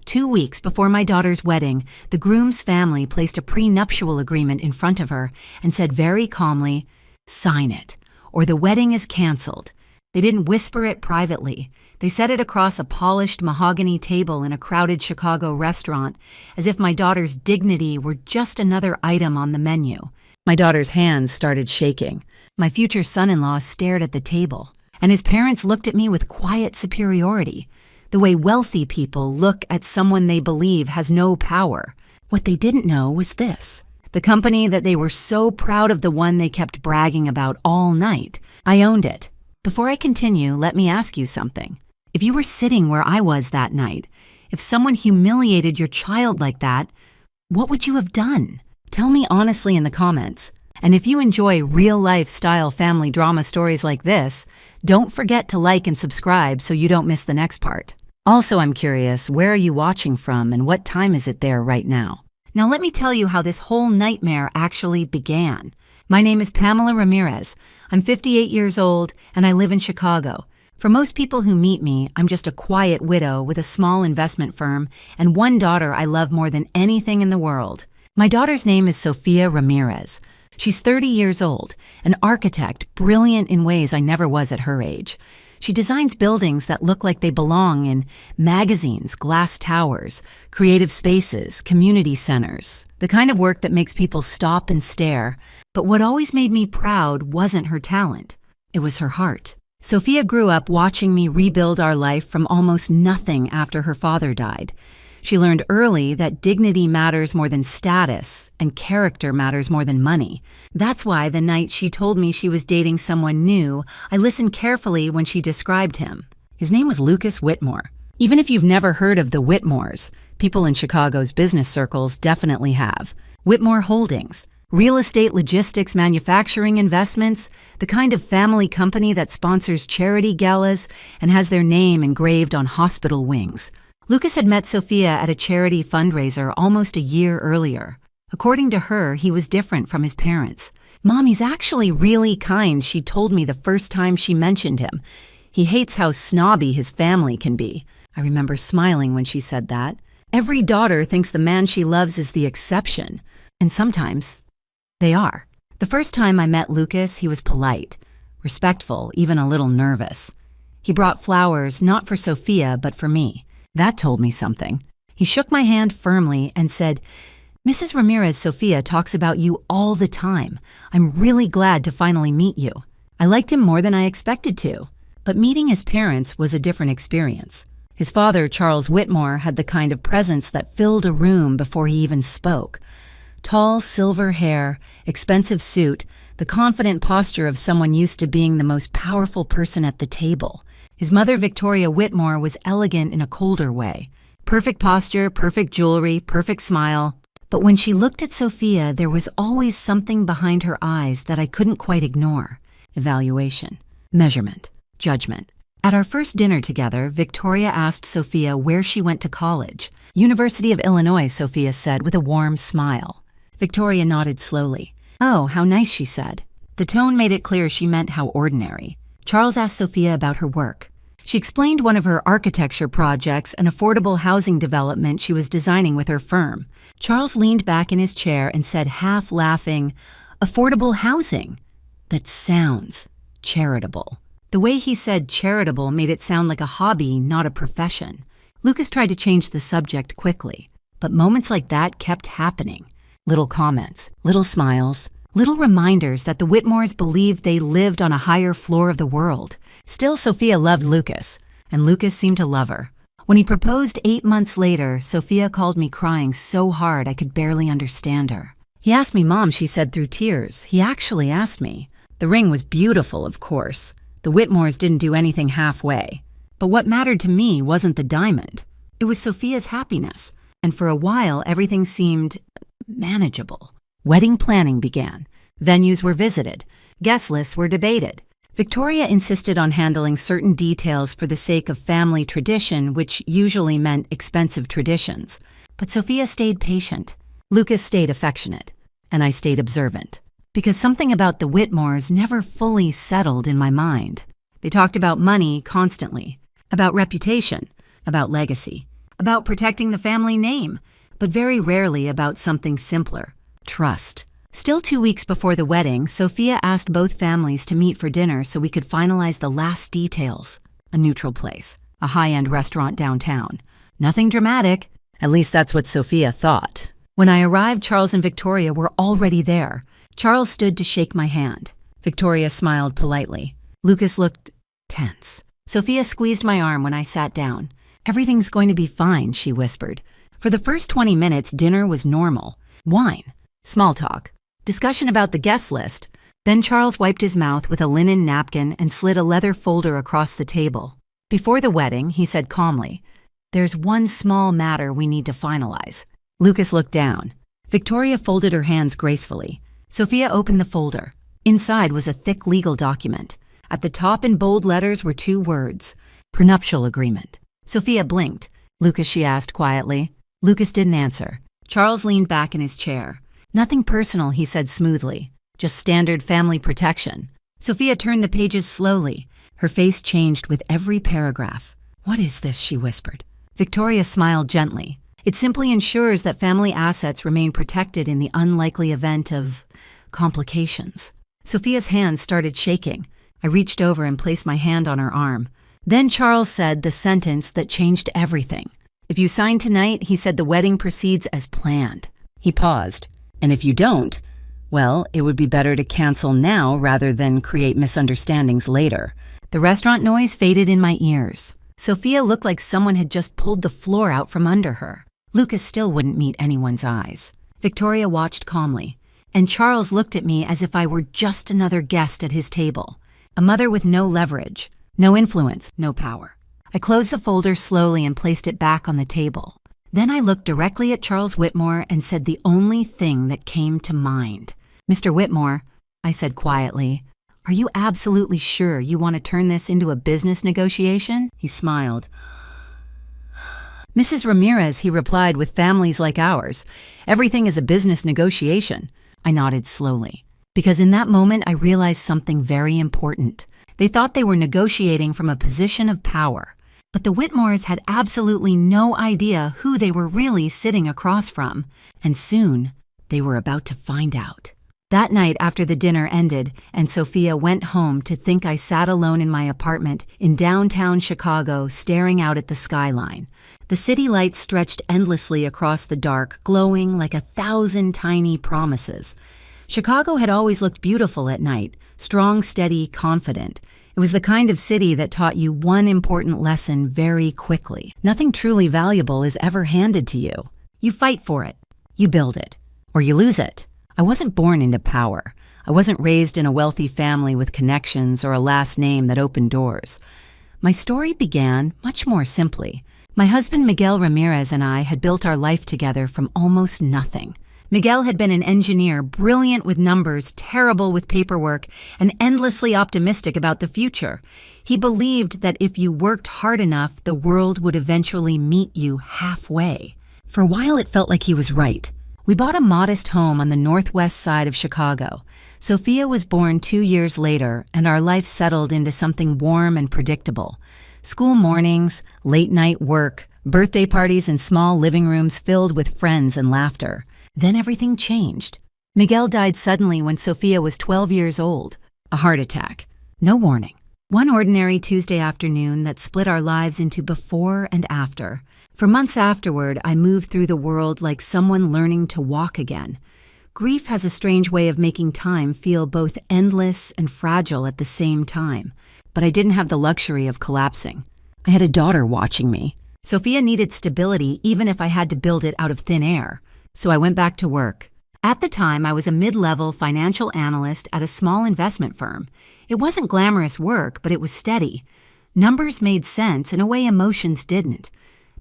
2 weeks before my daughter's wedding, the groom's family placed a prenuptial agreement in front of her and said very calmly, "Sign it, or the wedding is canceled." They didn't whisper it privately. They said it across a polished mahogany table in a crowded Chicago restaurant, as if my daughter's dignity were just another item on the menu. My daughter's hands started shaking. My future son-in-law stared at the table, and his parents looked at me with quiet superiority, the way wealthy people look at someone they believe has no power. What they didn't know was this: the company that they were so proud of, the one they kept bragging about all night, I owned it. Before I continue, let me ask you something. If you were sitting where I was that night, if someone humiliated your child like that, what would you have done? Tell me honestly in the comments. And if you enjoy real-life style family drama stories like this, don't forget to like and subscribe so you don't miss the next part. Also, I'm curious, where are you watching from and what time is it there right now? Now let me tell you how this whole nightmare actually began. My name is Pamela Ramirez. I'm 58 years old and I live in Chicago. For most people who meet me, I'm just a quiet widow with a small investment firm and one daughter I love more than anything in the world. My daughter's name is Sophia Ramirez. She's 30 years old, an architect, brilliant in ways I never was at her age. She designs buildings that look like they belong in magazines, glass towers, creative spaces, community centers, the kind of work that makes people stop and stare. But what always made me proud wasn't her talent. It was her heart. Sophia grew up watching me rebuild our life from almost nothing after her father died. She learned early that dignity matters more than status and character matters more than money. That's why the night she told me she was dating someone new, I listened carefully when she described him. His name was Lucas Whitmore. Even if you've never heard of the Whitmores, people in Chicago's business circles definitely have. Whitmore Holdings, real estate, logistics, manufacturing investments, the kind of family company that sponsors charity galas and has their name engraved on hospital wings. Lucas had met Sophia at a charity fundraiser almost a year earlier. According to her, he was different from his parents. "Mom, he's actually really kind," she told me the first time she mentioned him. "He hates how snobby his family can be." I remember smiling when she said that. Every daughter thinks the man she loves is the exception, and sometimes they are. The first time I met Lucas, he was polite, respectful, even a little nervous. He brought flowers, not for Sophia, but for me. That told me something. He shook my hand firmly and said, "Mrs. Ramirez, Sophia talks about you all the time. I'm really glad to finally meet you." I liked him more than I expected to, but meeting his parents was a different experience. His father, Charles Whitmore, had the kind of presence that filled a room before he even spoke. Tall, silver hair, expensive suit, the confident posture of someone used to being the most powerful person at the table. His mother, Victoria Whitmore, was elegant in a colder way. Perfect posture, perfect jewelry, perfect smile. But when she looked at Sophia, there was always something behind her eyes that I couldn't quite ignore. Evaluation, measurement, judgment. At our first dinner together, Victoria asked Sophia where she went to college. "University of Illinois," Sophia said with a warm smile. Victoria nodded slowly. "Oh, how nice," she said. The tone made it clear she meant how ordinary. Charles asked Sophia about her work. She explained one of her architecture projects, an affordable housing development she was designing with her firm. Charles leaned back in his chair and said, half laughing, "Affordable housing? That sounds charitable." The way he said charitable made it sound like a hobby, not a profession. Lucas tried to change the subject quickly, but moments like that kept happening. Little comments, little smiles, little reminders that the Whitmores believed they lived on a higher floor of the world. Still, Sophia loved Lucas, and Lucas seemed to love her. When he proposed 8 months later, Sophia called me crying so hard I could barely understand her. "He asked me, Mom," she said through tears. "He actually asked me." The ring was beautiful, of course. The Whitmores didn't do anything halfway. But what mattered to me wasn't the diamond. It was Sophia's happiness, and for a while everything seemed manageable. Wedding planning began. Venues were visited. Guest lists were debated. Victoria insisted on handling certain details for the sake of family tradition, which usually meant expensive traditions. But Sophia stayed patient. Lucas stayed affectionate. And I stayed observant. Because something about the Whitmores never fully settled in my mind. They talked about money constantly, about reputation, about legacy. about protecting the family name, but very rarely about something simpler: trust. Still 2 weeks before the wedding, Sophia asked both families to meet for dinner so we could finalize the last details. A neutral place, a high-end restaurant downtown. Nothing dramatic, at least that's what Sophia thought. When I arrived, Charles and Victoria were already there. Charles stood to shake my hand. Victoria smiled politely. Lucas looked tense. Sophia squeezed my arm when I sat down. "Everything's going to be fine," she whispered. For the first 20 minutes, dinner was normal. Wine, small talk, discussion about the guest list. Then Charles wiped his mouth with a linen napkin and slid a leather folder across the table. Before the wedding, he said calmly, "There's one small matter we need to finalize." Lucas looked down. Victoria folded her hands gracefully. Sophia opened the folder. Inside was a thick legal document. At the top in bold letters were 2 words: prenuptial agreement. Sophia blinked. "Lucas," she asked quietly. Lucas didn't answer. Charles leaned back in his chair. "Nothing personal," he said smoothly. "Just standard family protection." Sophia turned the pages slowly. Her face changed with every paragraph. "What is this?" she whispered. Victoria smiled gently. "It simply ensures that family assets remain protected in the unlikely event of complications." Sophia's hands started shaking. I reached over and placed my hand on her arm. Then Charles said the sentence that changed everything. "If you sign tonight," he said, "the wedding proceeds as planned." He paused. "And if you don't, well, it would be better to cancel now rather than create misunderstandings later." The restaurant noise faded in my ears. Sophia looked like someone had just pulled the floor out from under her. Lucas still wouldn't meet anyone's eyes. Victoria watched calmly, and Charles looked at me as if I were just another guest at his table. A mother with no leverage, no influence, no power. I closed the folder slowly and placed it back on the table. Then I looked directly at Charles Whitmore and said the only thing that came to mind. "Mr. Whitmore," I said quietly, "are you absolutely sure you want to turn this into a business negotiation?" He smiled. "Mrs. Ramirez," he replied, "with families like ours, everything is a business negotiation." I nodded slowly, because in that moment I realized something very important. They thought they were negotiating from a position of power, but the Whitmores had absolutely no idea who they were really sitting across from, and soon they were about to find out. That night after the dinner ended and Sophia went home to think I sat alone in my apartment in downtown Chicago staring out at the skyline. The city lights stretched endlessly across the dark, glowing like 1,000 tiny promises. Chicago had always looked beautiful at night, strong, steady, confident. It was the kind of city that taught you one important lesson very quickly. Nothing truly valuable is ever handed to you. You fight for it, you build it, or you lose it. I wasn't born into power. I wasn't raised in a wealthy family with connections or a last name that opened doors. My story began much more simply. My husband Miguel Ramirez and I had built our life together from almost nothing. Miguel had been an engineer, brilliant with numbers, terrible with paperwork, and endlessly optimistic about the future. He believed that if you worked hard enough, the world would eventually meet you halfway. For a while, it felt like he was right. We bought a modest home on the northwest side of Chicago. Sophia was born 2 years later, and our life settled into something warm and predictable. School mornings, late-night work, birthday parties in small living rooms filled with friends and laughter. Then everything changed. Miguel died suddenly when Sophia was 12 years old. A heart attack. No warning. One ordinary Tuesday afternoon that split our lives into before and after. For months afterward, I moved through the world like someone learning to walk again. Grief has a strange way of making time feel both endless and fragile at the same time. But I didn't have the luxury of collapsing. I had a daughter watching me. Sophia needed stability even if I had to build it out of thin air. So I went back to work. At the time, I was a mid-level financial analyst at a small investment firm. It wasn't glamorous work, but it was steady. Numbers made sense in a way emotions didn't.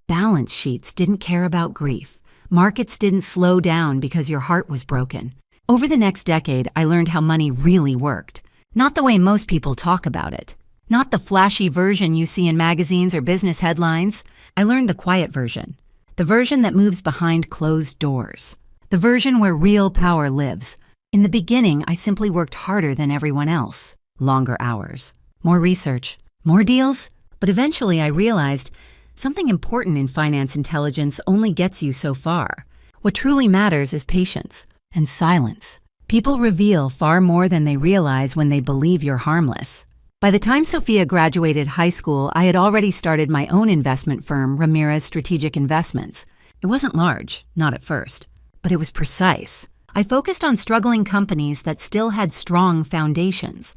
Balance sheets didn't care about grief. Markets didn't slow down because your heart was broken. Over the next decade, I learned how money really worked. Not the way most people talk about it. Not the flashy version you see in magazines or business headlines. I learned the quiet version. The version that moves behind closed doors. The version where real power lives. In the beginning, I simply worked harder than everyone else. Longer hours, more research, more deals. But eventually I realized Something important in finance intelligence only gets you so far. What truly matters is patience and silence. People reveal far more than they realize when they believe you're harmless. By the time Sophia graduated high school, I had already started my own investment firm, Ramirez Strategic Investments. It wasn't large, not at first, but it was precise. I focused on struggling companies that still had strong foundations,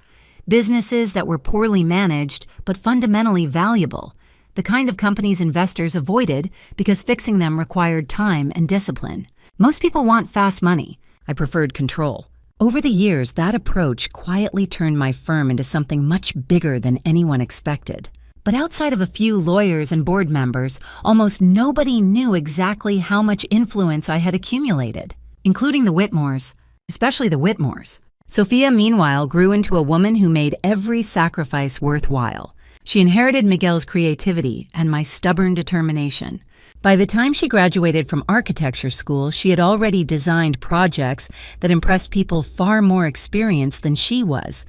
businesses that were poorly managed but fundamentally valuable, the kind of companies investors avoided because fixing them required time and discipline. Most people want fast money. I preferred control. Over the years, that approach quietly turned my firm into something much bigger than anyone expected. But outside of a few lawyers and board members, almost nobody knew exactly how much influence I had accumulated, including the Whitmores, especially the Whitmores. Sophia, meanwhile, grew into a woman who made every sacrifice worthwhile. She inherited Miguel's creativity and my stubborn determination. By the time she graduated from architecture school, she had already designed projects that impressed people far more experienced than she was.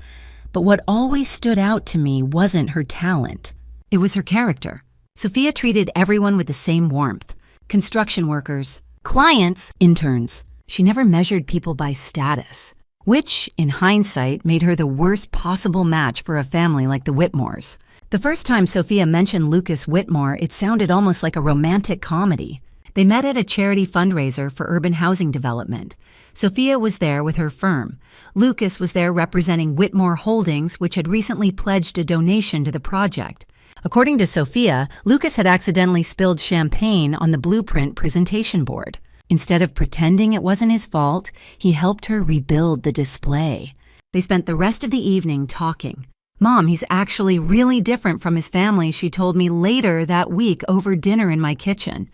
But what always stood out to me wasn't her talent. It was her character. Sophia treated everyone with the same warmth. Construction workers, clients, interns. She never measured people by status, which, in hindsight, made her the worst possible match for a family like the Whitmores. The first time Sophia mentioned Lucas Whitmore, it sounded almost like a romantic comedy. They met at a charity fundraiser for urban housing development. Sophia was there with her firm. Lucas was there representing Whitmore Holdings, which had recently pledged a donation to the project. According to Sophia, Lucas had accidentally spilled champagne on the blueprint presentation board. Instead of pretending it wasn't his fault, he helped her rebuild the display. They spent the rest of the evening talking. "Mom, he's actually really different from his family," she told me later that week over dinner in my kitchen.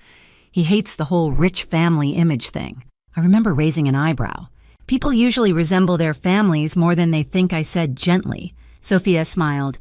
"He hates the whole rich family image thing." I remember raising an eyebrow. "People usually resemble their families more than they think," I said gently. Sophia smiled.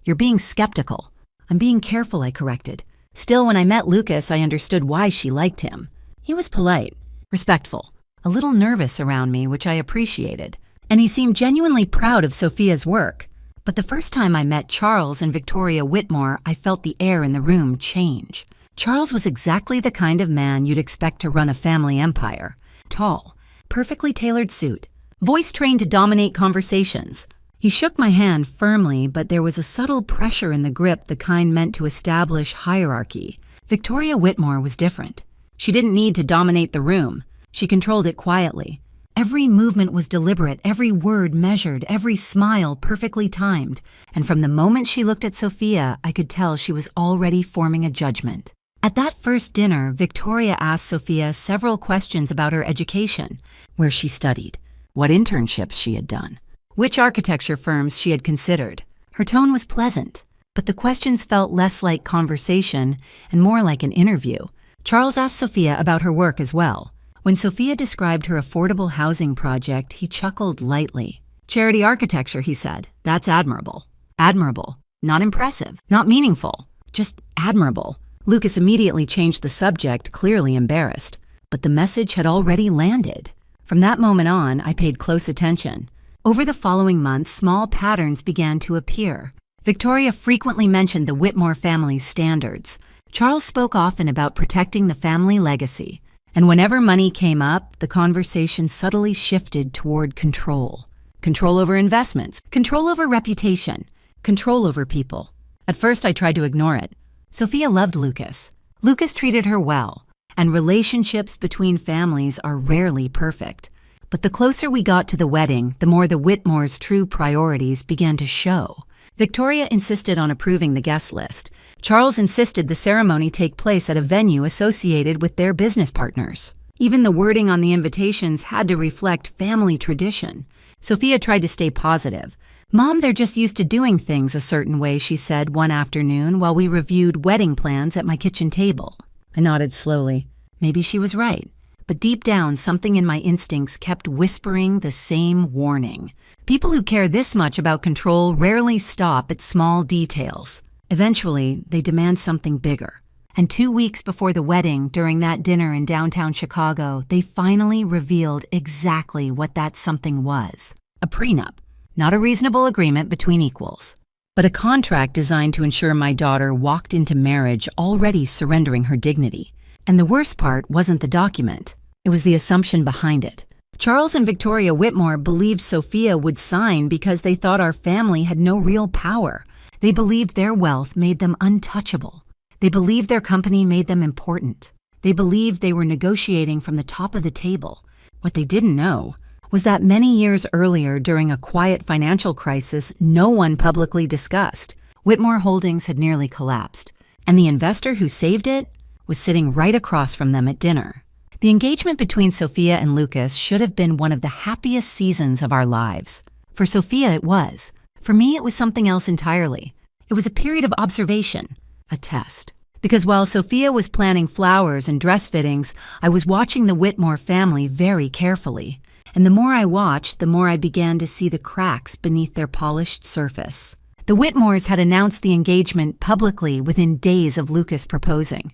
"You're being skeptical." "I'm being careful," I corrected. Still, when I met Lucas, I understood why she liked him. He was polite, respectful, a little nervous around me, which I appreciated. And he seemed genuinely proud of Sophia's work. But the first time I met Charles and Victoria Whitmore, I felt the air in the room change. Charles was exactly the kind of man you'd expect to run a family empire. Tall, perfectly tailored suit, voice trained to dominate conversations. He shook my hand firmly, but there was a subtle pressure in the grip, the kind meant to establish hierarchy. Victoria Whitmore was different. She didn't need to dominate the room. She controlled it quietly. Every movement was deliberate, every word measured, every smile perfectly timed. And from the moment she looked at Sophia, I could tell she was already forming a judgment. At that first dinner, Victoria asked Sophia several questions about her education, where she studied, what internships she had done, which architecture firms she had considered. Her tone was pleasant, but the questions felt less like conversation and more like an interview. Charles asked Sophia about her work as well. When Sophia described her affordable housing project, he chuckled lightly. "Charity architecture," he said. "That's admirable." Admirable. Not impressive. Not meaningful. Just admirable. Lucas immediately changed the subject, clearly embarrassed. But the message had already landed. From that moment on, I paid close attention. Over the following months, small patterns began to appear. Victoria frequently mentioned the Whitmore family's standards. Charles spoke often about protecting the family legacy. And whenever money came up, the conversation subtly shifted toward control. Control over investments, control over reputation, control over people. At first, I tried to ignore it. Sophia loved Lucas. Lucas treated her well, and relationships between families are rarely perfect. But the closer we got to the wedding, the more the Whitmores' true priorities began to show. Victoria insisted on approving the guest list. Charles insisted the ceremony take place at a venue associated with their business partners. Even the wording on the invitations had to reflect family tradition. Sophia tried to stay positive. "Mom, they're just used to doing things a certain way," she said one afternoon while we reviewed wedding plans at my kitchen table. I nodded slowly. Maybe she was right. But deep down, something in my instincts kept whispering the same warning. People who care this much about control rarely stop at small details. Eventually, they demand something bigger. And 2 weeks before the wedding, during that dinner in downtown Chicago, they finally revealed exactly what that something was. A prenup, not a reasonable agreement between equals. but a contract designed to ensure my daughter walked into marriage already surrendering her dignity. And the worst part wasn't the document. It was the assumption behind it. Charles and Victoria Whitmore believed Sophia would sign because they thought our family had no real power. They believed their wealth made them untouchable. They believed their company made them important. They believed they were negotiating from the top of the table. What they didn't know was that many years earlier, during a quiet financial crisis no one publicly discussed, Whitmore Holdings had nearly collapsed, and the investor who saved it was sitting right across from them at dinner. The engagement between Sophia and Lucas should have been one of the happiest seasons of our lives. For Sophia, it was. For me, it was something else entirely. It was a period of observation, a test. Because while Sophia was planning flowers and dress fittings, I was watching the Whitmore family very carefully. And the more I watched, the more I began to see the cracks beneath their polished surface. The Whitmores had announced the engagement publicly within days of Lucas proposing.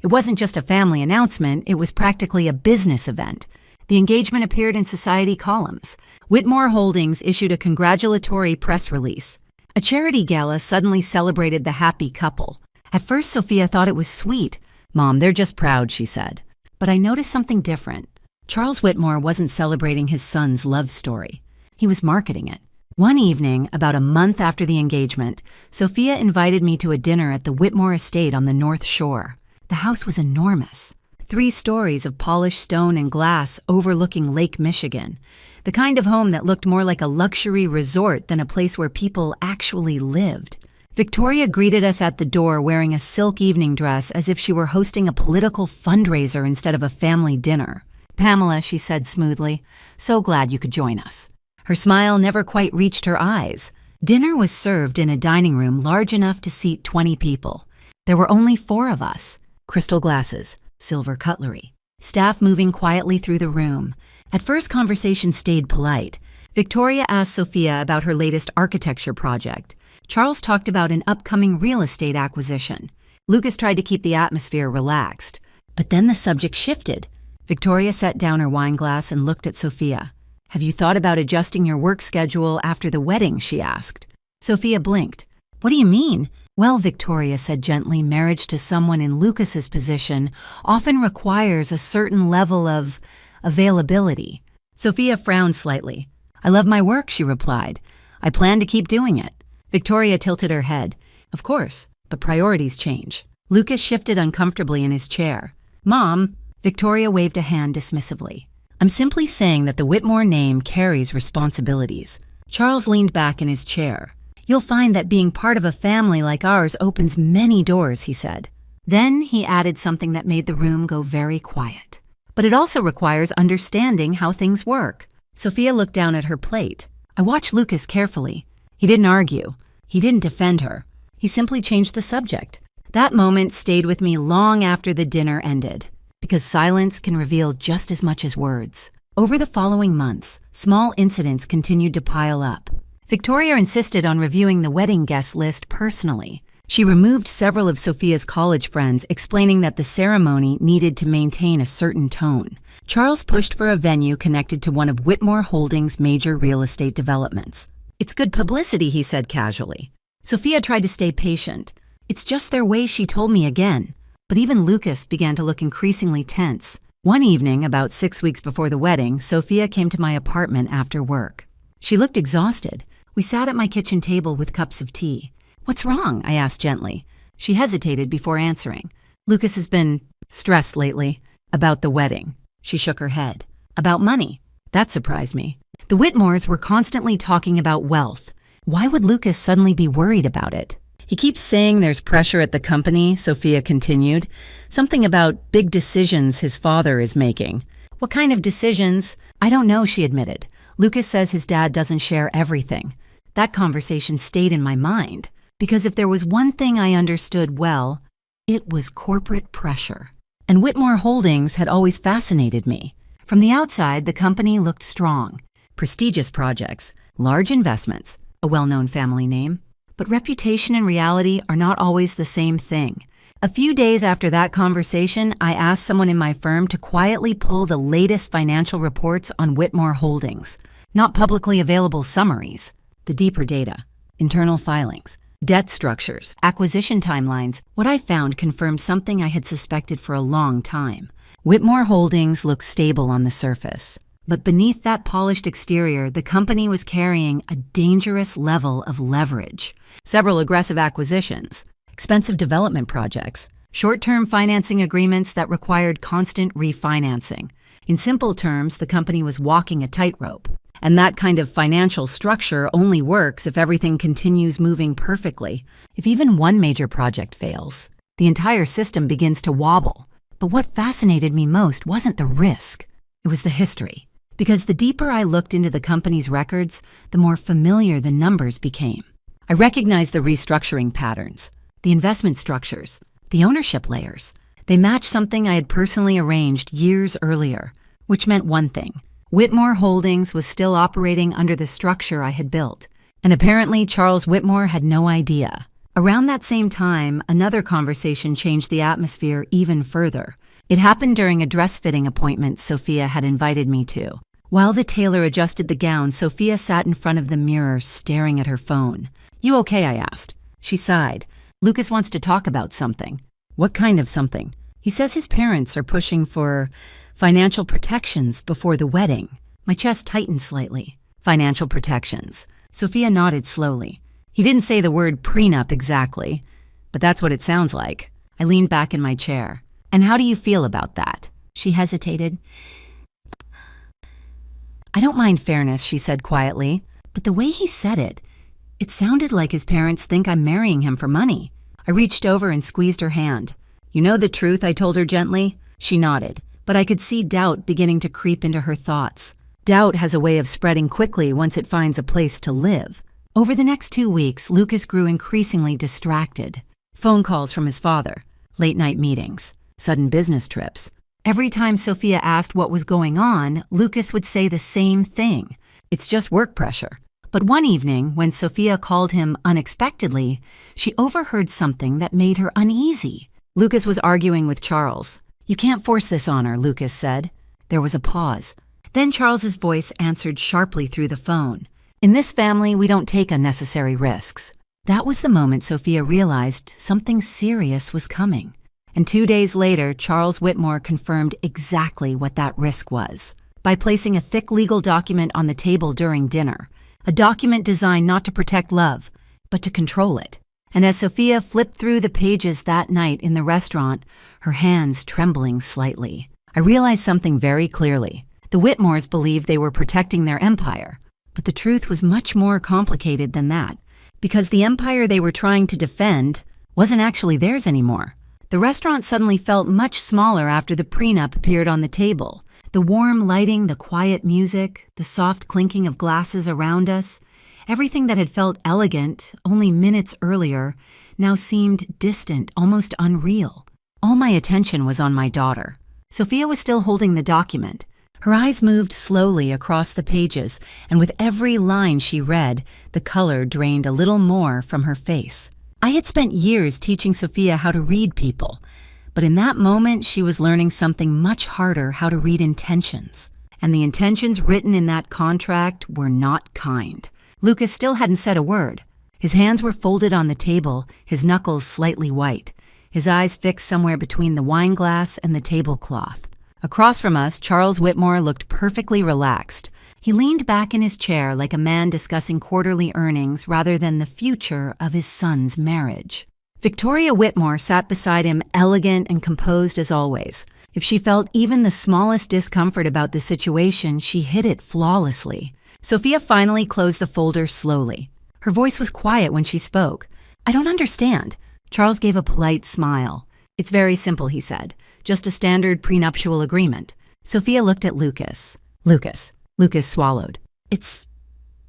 It wasn't just a family announcement, it was practically a business event. The engagement appeared in society columns. Whitmore Holdings issued a congratulatory press release. A charity gala suddenly celebrated the happy couple. At first, Sophia thought it was sweet. "Mom, they're just proud," she said. But I noticed something different. Charles Whitmore wasn't celebrating his son's love story. He was marketing it. One evening, about a month after the engagement, Sophia invited me to a dinner at the Whitmore estate on the North Shore. The house was enormous. 3 stories of polished stone and glass overlooking Lake Michigan. The kind of home that looked more like a luxury resort than a place where people actually lived. Victoria greeted us at the door wearing a silk evening dress as if she were hosting a political fundraiser instead of a family dinner. "Pamela," she said smoothly, "so glad you could join us." Her smile never quite reached her eyes. Dinner was served in a dining room large enough to seat 20 people. There were only 4 of us. Crystal glasses, silver cutlery. Staff moving quietly through the room. At first, conversation stayed polite. Victoria asked Sophia about her latest architecture project. Charles talked about an upcoming real estate acquisition. Lucas tried to keep the atmosphere relaxed. But then the subject shifted. Victoria set down her wine glass and looked at Sophia. "Have you thought about adjusting your work schedule after the wedding?" she asked. Sophia blinked. "What do you mean?" "Well," Victoria said gently, "marriage to someone in Lucas's position often requires a certain level of availability." Sophia frowned slightly. "I love my work," she replied. "I plan to keep doing it." Victoria tilted her head. "Of course, but priorities change." Lucas shifted uncomfortably in his chair. "Mom," Victoria waved a hand dismissively. "I'm simply saying that the Whitmore name carries responsibilities." Charles leaned back in his chair. "You'll find that being part of a family like ours opens many doors," he said. Then he added something that made the room go very quiet. "But it also requires understanding how things work." Sophia looked down at her plate. I watched Lucas carefully. He didn't argue. He didn't defend her. He simply changed the subject. That moment stayed with me long after the dinner ended, because silence can reveal just as much as words. Over the following months, small incidents continued to pile up. Victoria insisted on reviewing the wedding guest list personally. She removed several of Sophia's college friends, explaining that the ceremony needed to maintain a certain tone. Charles pushed for a venue connected to one of Whitmore Holdings' major real estate developments. "It's good publicity," he said casually. Sophia tried to stay patient. "It's just their way," she told me again. But even Lucas began to look increasingly tense. One evening, about 6 weeks before the wedding, Sophia came to my apartment after work. She looked exhausted. We sat at my kitchen table with cups of tea. "What's wrong?" I asked gently. She hesitated before answering. "Lucas has been stressed lately." "About the wedding?" She shook her head. "About money." That surprised me. The Whitmores were constantly talking about wealth. Why would Lucas suddenly be worried about it? "He keeps saying there's pressure at the company," Sophia continued. "Something about big decisions his father is making." "What kind of decisions?" "I don't know," she admitted. "Lucas says his dad doesn't share everything." That conversation stayed in my mind, because if there was one thing I understood well, it was corporate pressure. And Whitmore Holdings had always fascinated me. From the outside, the company looked strong. Prestigious projects, large investments, a well-known family name. But reputation and reality are not always the same thing. A few days after that conversation, I asked someone in my firm to quietly pull the latest financial reports on Whitmore Holdings. Not publicly available summaries, the deeper data, internal filings. debt structures, acquisition timelines. What I found confirmed something I had suspected for a long time. Whitmore Holdings looked stable on the surface, but beneath that polished exterior, the company was carrying a dangerous level of leverage. Several aggressive acquisitions, expensive development projects, short-term financing agreements that required constant refinancing. In simple terms, the company was walking a tightrope. And that kind of financial structure only works if everything continues moving perfectly. If even one major project fails, the entire system begins to wobble. But what fascinated me most wasn't the risk, it was the history. Because the deeper I looked into the company's records, the more familiar the numbers became. I recognized the restructuring patterns, the investment structures, the ownership layers. They matched something I had personally arranged years earlier, which meant one thing. Whitmore Holdings was still operating under the structure I had built, and apparently Charles Whitmore had no idea. Around that same time, another conversation changed the atmosphere even further. It happened during a dress-fitting appointment Sophia had invited me to. While the tailor adjusted the gown, Sophia sat in front of the mirror staring at her phone. "You okay?" I asked. She sighed. "Lucas wants to talk about something." "What kind of something?" "He says his parents are pushing for financial protections before the wedding." My chest tightened slightly. "Financial protections." Sophia nodded slowly. "He didn't say the word prenup exactly, but that's what it sounds like." I leaned back in my chair. "And how do you feel about that?" She hesitated. "I don't mind fairness," she said quietly, "but the way he said it, it sounded like his parents think I'm marrying him for money." I reached over and squeezed her hand. "You know the truth?" I told her gently. She nodded, but I could see doubt beginning to creep into her thoughts. Doubt has a way of spreading quickly once it finds a place to live. Over the next 2 weeks, Lucas grew increasingly distracted. Phone calls from his father, late-night meetings, sudden business trips. Every time Sophia asked what was going on, Lucas would say the same thing. "It's just work pressure." But one evening, when Sophia called him unexpectedly, she overheard something that made her uneasy. Lucas was arguing with Charles. "You can't force this on her," Lucas said. There was a pause. Then Charles's voice answered sharply through the phone. "In this family, we don't take unnecessary risks." That was the moment Sophia realized something serious was coming. And 2 days later, Charles Whitmore confirmed exactly what that risk was. By placing a thick legal document on the table during dinner, a document designed not to protect love, but to control it. And as Sophia flipped through the pages that night in the restaurant, her hands trembling slightly, I realized something very clearly. The Whitmores believed they were protecting their empire, but the truth was much more complicated than that, because the empire they were trying to defend wasn't actually theirs anymore. The restaurant suddenly felt much smaller after the prenup appeared on the table. The warm lighting, the quiet music, the soft clinking of glasses around us, everything that had felt elegant only minutes earlier now seemed distant, almost unreal. All my attention was on my daughter. Sophia was still holding the document. Her eyes moved slowly across the pages, and with every line she read, the color drained a little more from her face. I had spent years teaching Sophia how to read people, but in that moment she was learning something much harder: how to read intentions. And the intentions written in that contract were not kind. Lucas still hadn't said a word. His hands were folded on the table, his knuckles slightly white, his eyes fixed somewhere between the wine glass and the tablecloth. Across from us, Charles Whitmore looked perfectly relaxed. He leaned back in his chair like a man discussing quarterly earnings rather than the future of his son's marriage. Victoria Whitmore sat beside him, elegant and composed as always. If she felt even the smallest discomfort about the situation, she hid it flawlessly. Sophia finally closed the folder slowly. Her voice was quiet when she spoke. "I don't understand." Charles gave a polite smile. "It's very simple," he said. "Just a standard prenuptial agreement." Sophia looked at Lucas. Lucas swallowed. "It's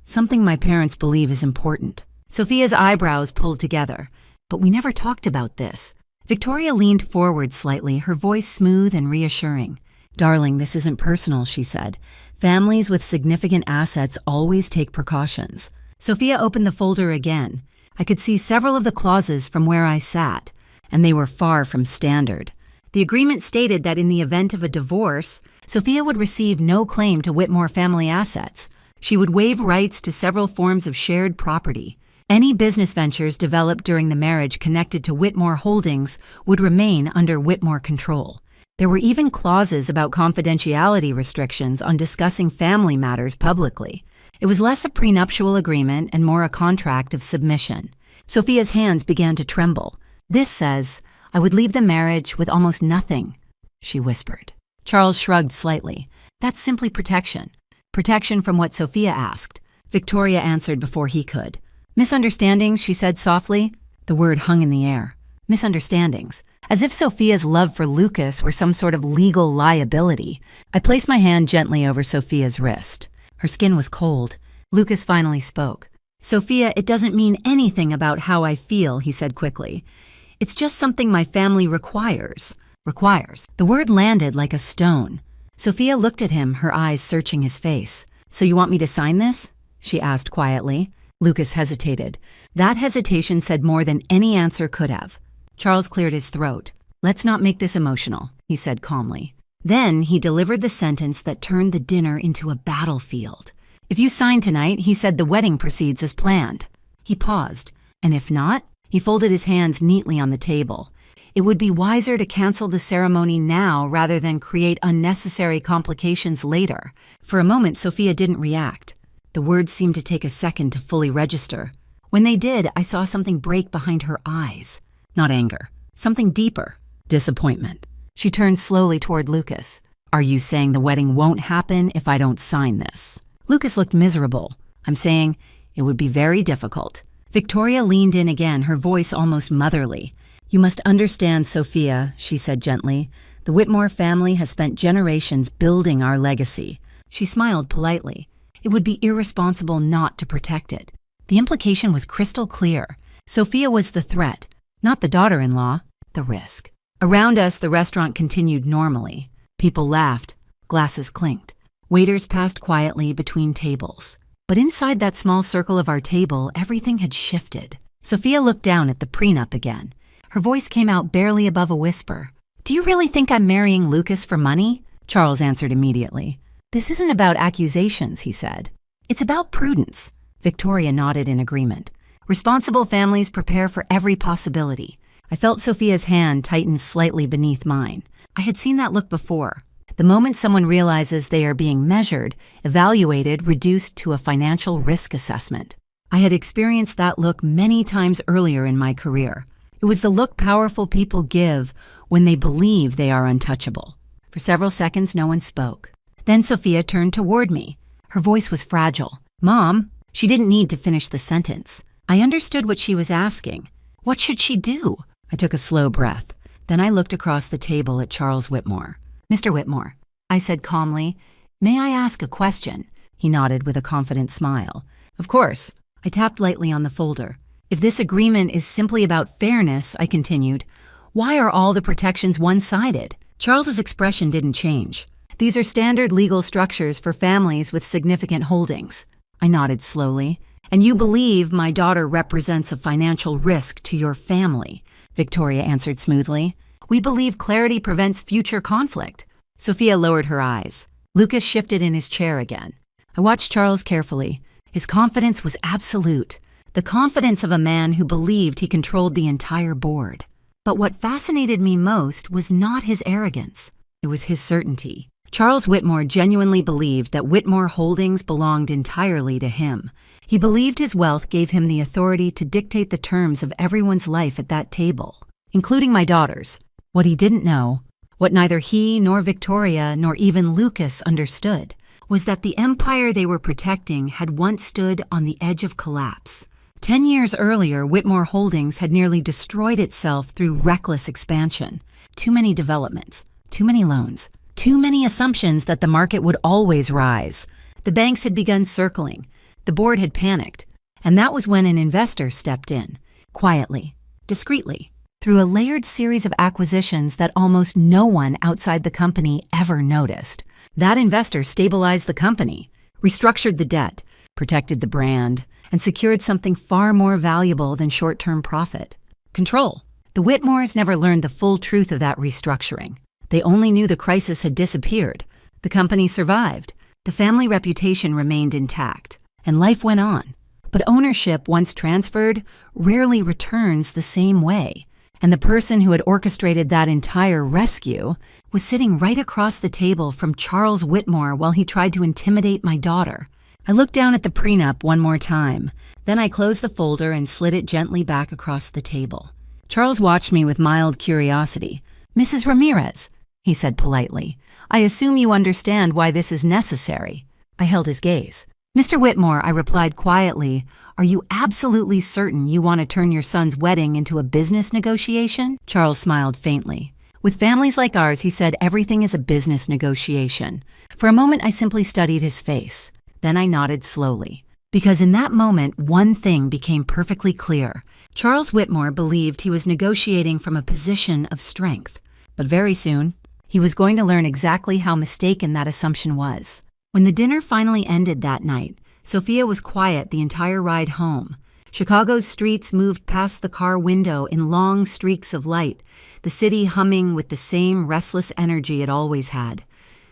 something my parents believe is important." Sophia's eyebrows pulled together. "But we never talked about this." Victoria leaned forward slightly, her voice smooth and reassuring. "Darling, this isn't personal," she said. "Families with significant assets always take precautions." Sophia opened the folder again. I could see several of the clauses from where I sat, and they were far from standard. The agreement stated that in the event of a divorce, Sophia would receive no claim to Whitmore family assets. She would waive rights to several forms of shared property, Any business ventures developed during the marriage connected to Whitmore Holdings would remain under Whitmore control. There were even clauses about confidentiality restrictions on discussing family matters publicly. It was less a prenuptial agreement and more a contract of submission. Sophia's hands began to tremble. "This says I would leave the marriage with almost nothing," she whispered. Charles shrugged slightly. "That's simply protection. Protection from what Sophia asked." Victoria answered before he could. "Misunderstandings," she said softly. The word hung in the air. Misunderstandings. As if Sophia's love for Lucas were some sort of legal liability. I placed my hand gently over Sophia's wrist. Her skin was cold. Lucas finally spoke. "Sophia, it doesn't mean anything about how I feel," he said quickly. "It's just something my family requires." Requires. The word landed like a stone. Sophia looked at him, her eyes searching his face. "So you want me to sign this?" she asked quietly. Lucas hesitated. That hesitation said more than any answer could have. Charles cleared his throat. "Let's not make this emotional," he said calmly. Then he delivered the sentence that turned the dinner into a battlefield. "If you sign tonight," he said, "the wedding proceeds as planned." He paused. "And if not?" He folded his hands neatly on the table. "It would be wiser to cancel the ceremony now rather than create unnecessary complications later." For a moment, Sophia didn't react. The words seemed to take a second to fully register. When they did, I saw something break behind her eyes. Not anger. Something deeper. Disappointment. She turned slowly toward Lucas. "Are you saying the wedding won't happen if I don't sign this?" Lucas looked miserable. "I'm saying it would be very difficult." Victoria leaned in again, her voice almost motherly. "You must understand, Sophia," she said gently. "The Whitmore family has spent generations building our legacy." She smiled politely. It would be irresponsible not to protect it. The implication was crystal clear. Sophia was the threat, not the daughter-in-law, the risk. Around us, the restaurant continued normally. People laughed. Glasses clinked. Waiters passed quietly between tables. But inside that small circle of our table, everything had shifted. Sophia looked down at the prenup again. Her voice came out barely above a whisper. "Do you really think I'm marrying Lucas for money?" Charles answered immediately. "This isn't about accusations," he said. "It's about prudence." Victoria nodded in agreement. "Responsible families prepare for every possibility." I felt Sophia's hand tighten slightly beneath mine. I had seen that look before. The moment someone realizes they are being measured, evaluated, reduced to a financial risk assessment. I had experienced that look many times earlier in my career. It was the look powerful people give when they believe they are untouchable. For several seconds, no one spoke. Then Sophia turned toward me. Her voice was fragile. "Mom," she didn't need to finish the sentence. I understood what she was asking. What should she do? I took a slow breath. Then I looked across the table at Charles Whitmore. "Mr. Whitmore," I said calmly, "may I ask a question?" He nodded with a confident smile. "Of course." I tapped lightly on the folder. "If this agreement is simply about fairness," I continued, "why are all the protections one-sided?" Charles's expression didn't change. "These are standard legal structures for families with significant holdings." I nodded slowly. "And you believe my daughter represents a financial risk to your family," Victoria answered smoothly. "We believe clarity prevents future conflict." Sophia lowered her eyes. Lucas shifted in his chair again. I watched Charles carefully. His confidence was absolute. The confidence of a man who believed he controlled the entire board. But what fascinated me most was not his arrogance. It was his certainty. Charles Whitmore genuinely believed that Whitmore Holdings belonged entirely to him. He believed his wealth gave him the authority to dictate the terms of everyone's life at that table, including my daughter's. What he didn't know, what neither he nor Victoria nor even Lucas understood, was that the empire they were protecting had once stood on the edge of collapse. 10 years earlier, Whitmore Holdings had nearly destroyed itself through reckless expansion. Too many developments, too many loans, too many assumptions that the market would always rise. The banks had begun circling. The board had panicked. And that was when an investor stepped in, quietly, discreetly, through a layered series of acquisitions that almost no one outside the company ever noticed. That investor stabilized the company, restructured the debt, protected the brand, and secured something far more valuable than short-term profit: control. The Whitmores never learned the full truth of that restructuring. They only knew the crisis had disappeared. The company survived. The family reputation remained intact. And life went on. But ownership, once transferred, rarely returns the same way. And the person who had orchestrated that entire rescue was sitting right across the table from Charles Whitmore while he tried to intimidate my daughter. I looked down at the prenup one more time. Then I closed the folder and slid it gently back across the table. Charles watched me with mild curiosity. "Mrs. Ramirez," he said politely, "I assume you understand why this is necessary." I held his gaze. "Mr. Whitmore," I replied quietly, "are you absolutely certain you want to turn your son's wedding into a business negotiation?" Charles smiled faintly. "With families like ours," he said, "everything is a business negotiation." For a moment, I simply studied his face. Then I nodded slowly. Because in that moment, one thing became perfectly clear. Charles Whitmore believed he was negotiating from a position of strength. But very soon, he was going to learn exactly how mistaken that assumption was. When the dinner finally ended that night, Sophia was quiet the entire ride home. Chicago's streets moved past the car window in long streaks of light, the city humming with the same restless energy it always had.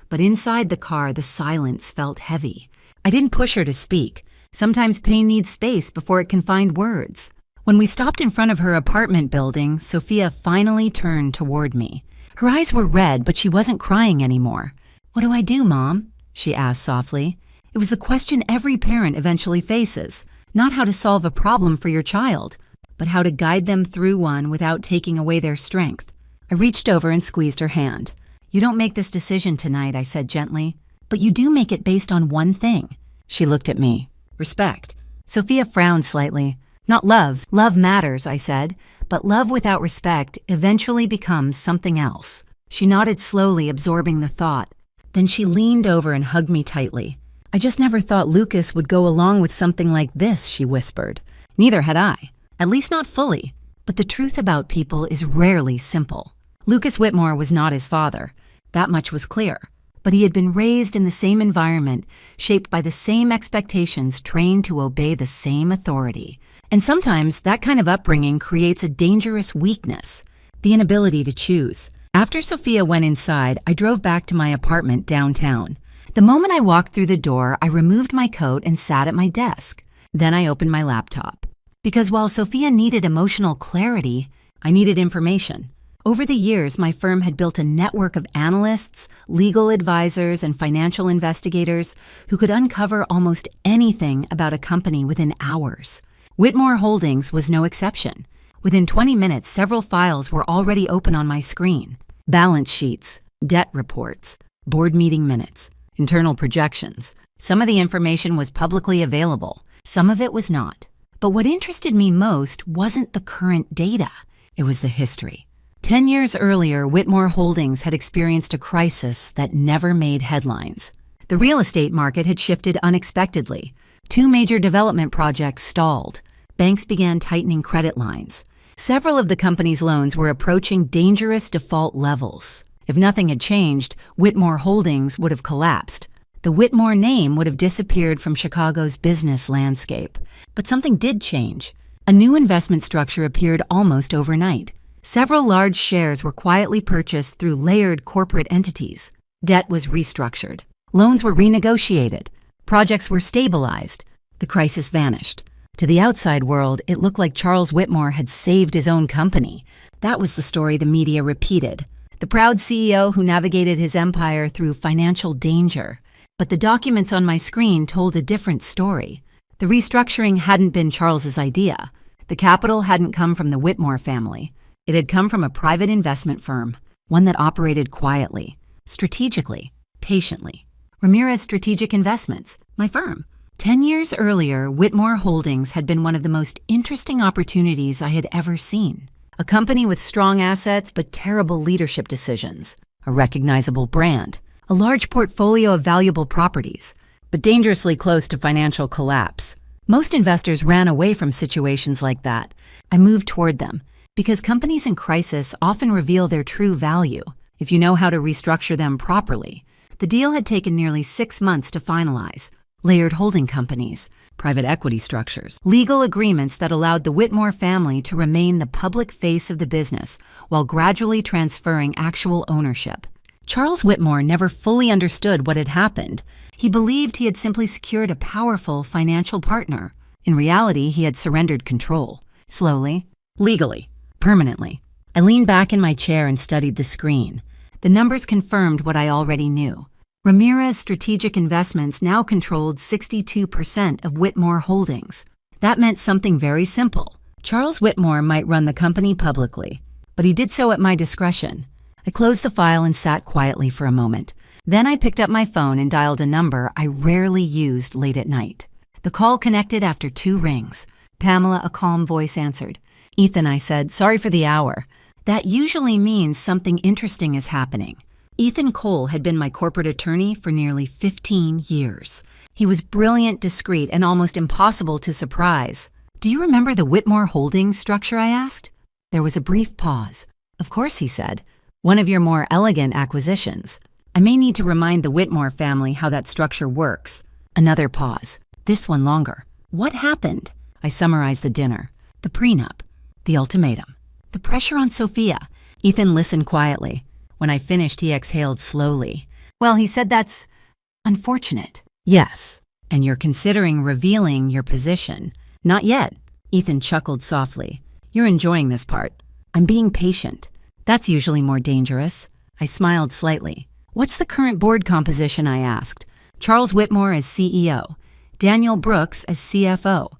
But inside the car, the silence felt heavy. I didn't push her to speak. Sometimes pain needs space before it can find words. When we stopped in front of her apartment building, Sophia finally turned toward me. Her eyes were red, but she wasn't crying anymore. "What do I do, Mom?" she asked softly. It was the question every parent eventually faces. Not how to solve a problem for your child, but how to guide them through one without taking away their strength. I reached over and squeezed her hand. "You don't make this decision tonight," I said gently, "but you do make it based on one thing." She looked at me. "Respect." Sophia frowned slightly. "Not love. Love matters," I said, "but love without respect eventually becomes something else." She nodded slowly, absorbing the thought. Then she leaned over and hugged me tightly. "I just never thought Lucas would go along with something like this," she whispered. "Neither had I. At least not fully. But the truth about people is rarely simple. Lucas Whitmore was not his father. That much was clear. But he had been raised in the same environment, shaped by the same expectations, trained to obey the same authority. And sometimes that kind of upbringing creates a dangerous weakness, the inability to choose. After Sophia went inside, I drove back to my apartment downtown. The moment I walked through the door, I removed my coat and sat at my desk. Then I opened my laptop. Because while Sophia needed emotional clarity, I needed information. Over the years, my firm had built a network of analysts, legal advisors, and financial investigators who could uncover almost anything about a company within hours. Whitmore Holdings was no exception. Within 20 minutes, several files were already open on my screen. Balance sheets, debt reports, board meeting minutes, internal projections. Some of the information was publicly available. Some of it was not. But what interested me most wasn't the current data. It was the history. 10 years earlier, Whitmore Holdings had experienced a crisis that never made headlines. The real estate market had shifted unexpectedly. 2 major development projects stalled. Banks began tightening credit lines. Several of the company's loans were approaching dangerous default levels. If nothing had changed, Whitmore Holdings would have collapsed. The Whitmore name would have disappeared from Chicago's business landscape. But something did change. A new investment structure appeared almost overnight. Several large shares were quietly purchased through layered corporate entities. Debt was restructured. Loans were renegotiated. Projects were stabilized. The crisis vanished. To the outside world, it looked like Charles Whitmore had saved his own company. That was the story the media repeated. The proud CEO who navigated his empire through financial danger. But the documents on my screen told a different story. The restructuring hadn't been Charles's idea. The capital hadn't come from the Whitmore family. It had come from a private investment firm, one that operated quietly, strategically, patiently. Ramirez Strategic Investments, my firm. 10 years earlier, Whitmore Holdings had been one of the most interesting opportunities I had ever seen. A company with strong assets but terrible leadership decisions. A recognizable brand. A large portfolio of valuable properties, but dangerously close to financial collapse. Most investors ran away from situations like that. I moved toward them. Because companies in crisis often reveal their true value, if you know how to restructure them properly. The deal had taken nearly 6 months to finalize. Layered holding companies, private equity structures, legal agreements that allowed the Whitmore family to remain the public face of the business while gradually transferring actual ownership. Charles Whitmore never fully understood what had happened. He believed he had simply secured a powerful financial partner. In reality, he had surrendered control. Slowly, legally, permanently. I leaned back in my chair and studied the screen. The numbers confirmed what I already knew. Ramirez Strategic Investments now controlled 62% of Whitmore Holdings. That meant something very simple. Charles Whitmore might run the company publicly, but he did so at my discretion. I closed the file and sat quietly for a moment. Then I picked up my phone and dialed a number I rarely used late at night. The call connected after 2 rings. Pamela, a calm voice, answered. "Ethan," I said, "sorry for the hour." That usually means something interesting is happening. Ethan Cole had been my corporate attorney for nearly 15 years. He was brilliant, discreet, and almost impossible to surprise. "Do you remember the Whitmore Holdings structure?" I asked. There was a brief pause. "Of course," he said. "One of your more elegant acquisitions. I may need to remind the Whitmore family how that structure works." Another pause. This one longer. "What happened?" I summarized the dinner. The prenup. The ultimatum. The pressure on Sophia. Ethan listened quietly. When I finished, he exhaled slowly. "Well," he said, "that's unfortunate." "Yes. And you're considering revealing your position." "Not yet." Ethan chuckled softly. "You're enjoying this part." "I'm being patient." "That's usually more dangerous." I smiled slightly. "What's the current board composition?" I asked. "Charles Whitmore as CEO, Daniel Brooks as CFO,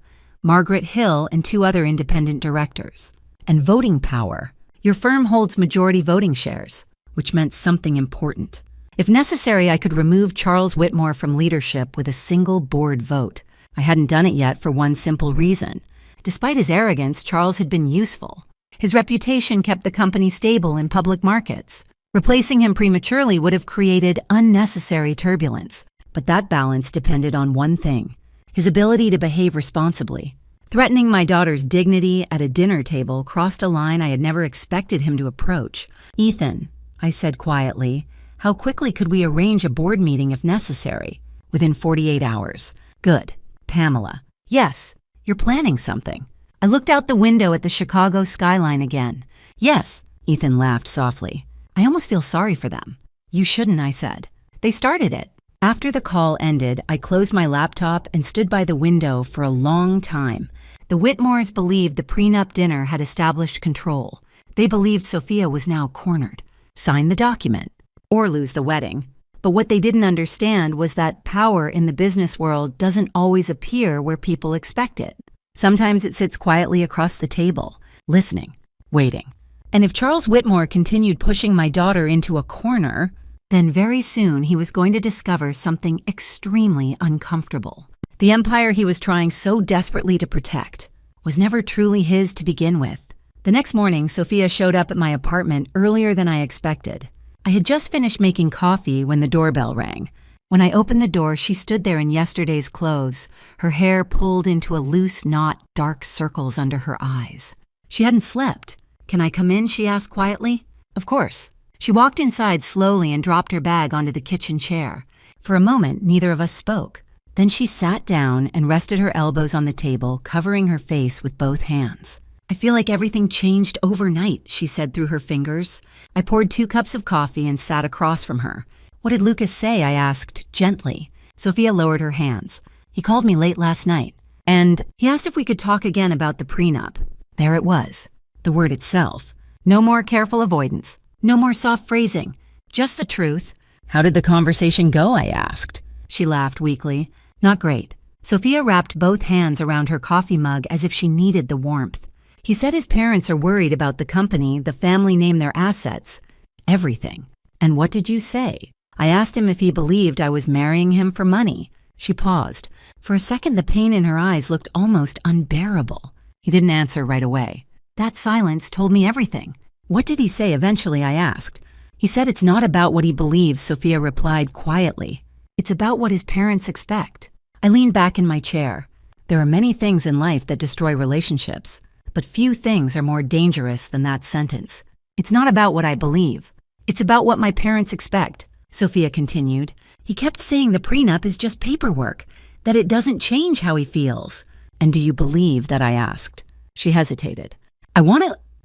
Margaret Hill and 2 other independent directors. And voting power. Your firm holds majority voting shares," which meant something important. If necessary, I could remove Charles Whitmore from leadership with a single board vote. I hadn't done it yet for one simple reason. Despite his arrogance, Charles had been useful. His reputation kept the company stable in public markets. Replacing him prematurely would have created unnecessary turbulence. But that balance depended on one thing: his ability to behave responsibly. Threatening my daughter's dignity at a dinner table crossed a line I had never expected him to approach. "Ethan," I said quietly, "how quickly could we arrange a board meeting if necessary?" "Within 48 hours. "Good." "Pamela." "Yes. You're planning something." I looked out the window at the Chicago skyline again. "Yes." Ethan laughed softly. "I almost feel sorry for them." "You shouldn't," I said. "They started it." After the call ended, I closed my laptop and stood by the window for a long time. The Whitmores believed the prenup dinner had established control. They believed Sophia was now cornered. Sign the document or lose the wedding. But what they didn't understand was that power in the business world doesn't always appear where people expect it. Sometimes it sits quietly across the table, listening, waiting. And if Charles Whitmore continued pushing my daughter into a corner, then very soon he was going to discover something extremely uncomfortable. The empire he was trying so desperately to protect was never truly his to begin with. The next morning, Sophia showed up at my apartment earlier than I expected. I had just finished making coffee when the doorbell rang. When I opened the door, she stood there in yesterday's clothes, her hair pulled into a loose knot, dark circles under her eyes. She hadn't slept. "Can I come in?" she asked quietly. "Of course." She walked inside slowly and dropped her bag onto the kitchen chair. For a moment, neither of us spoke. Then she sat down and rested her elbows on the table, covering her face with both hands. "I feel like everything changed overnight," she said through her fingers. I poured 2 cups of coffee and sat across from her. "What did Lucas say?" I asked gently. Sophia lowered her hands. "He called me late last night, and he asked if we could talk again about the prenup." There it was, the word itself. No more careful avoidance. No more soft phrasing. Just the truth. "How did the conversation go?" I asked. She laughed weakly. "Not great." Sophia wrapped both hands around her coffee mug as if she needed the warmth. "He said his parents are worried about the company, the family name, their assets. Everything." "And what did you say?" I asked him if he believed I was marrying him for money. She paused. For a second, the pain in her eyes looked almost unbearable. He didn't answer right away. That silence told me everything. "What did he say eventually?" I asked. "He said it's not about what he believes," Sophia replied quietly. "It's about what his parents expect." I leaned back in my chair. There are many things in life that destroy relationships, but few things are more dangerous than that sentence. "It's not about what I believe. It's about what my parents expect," Sophia continued. "He kept saying the prenup is just paperwork, that it doesn't change how he feels." "And do you believe that?" I asked. She hesitated.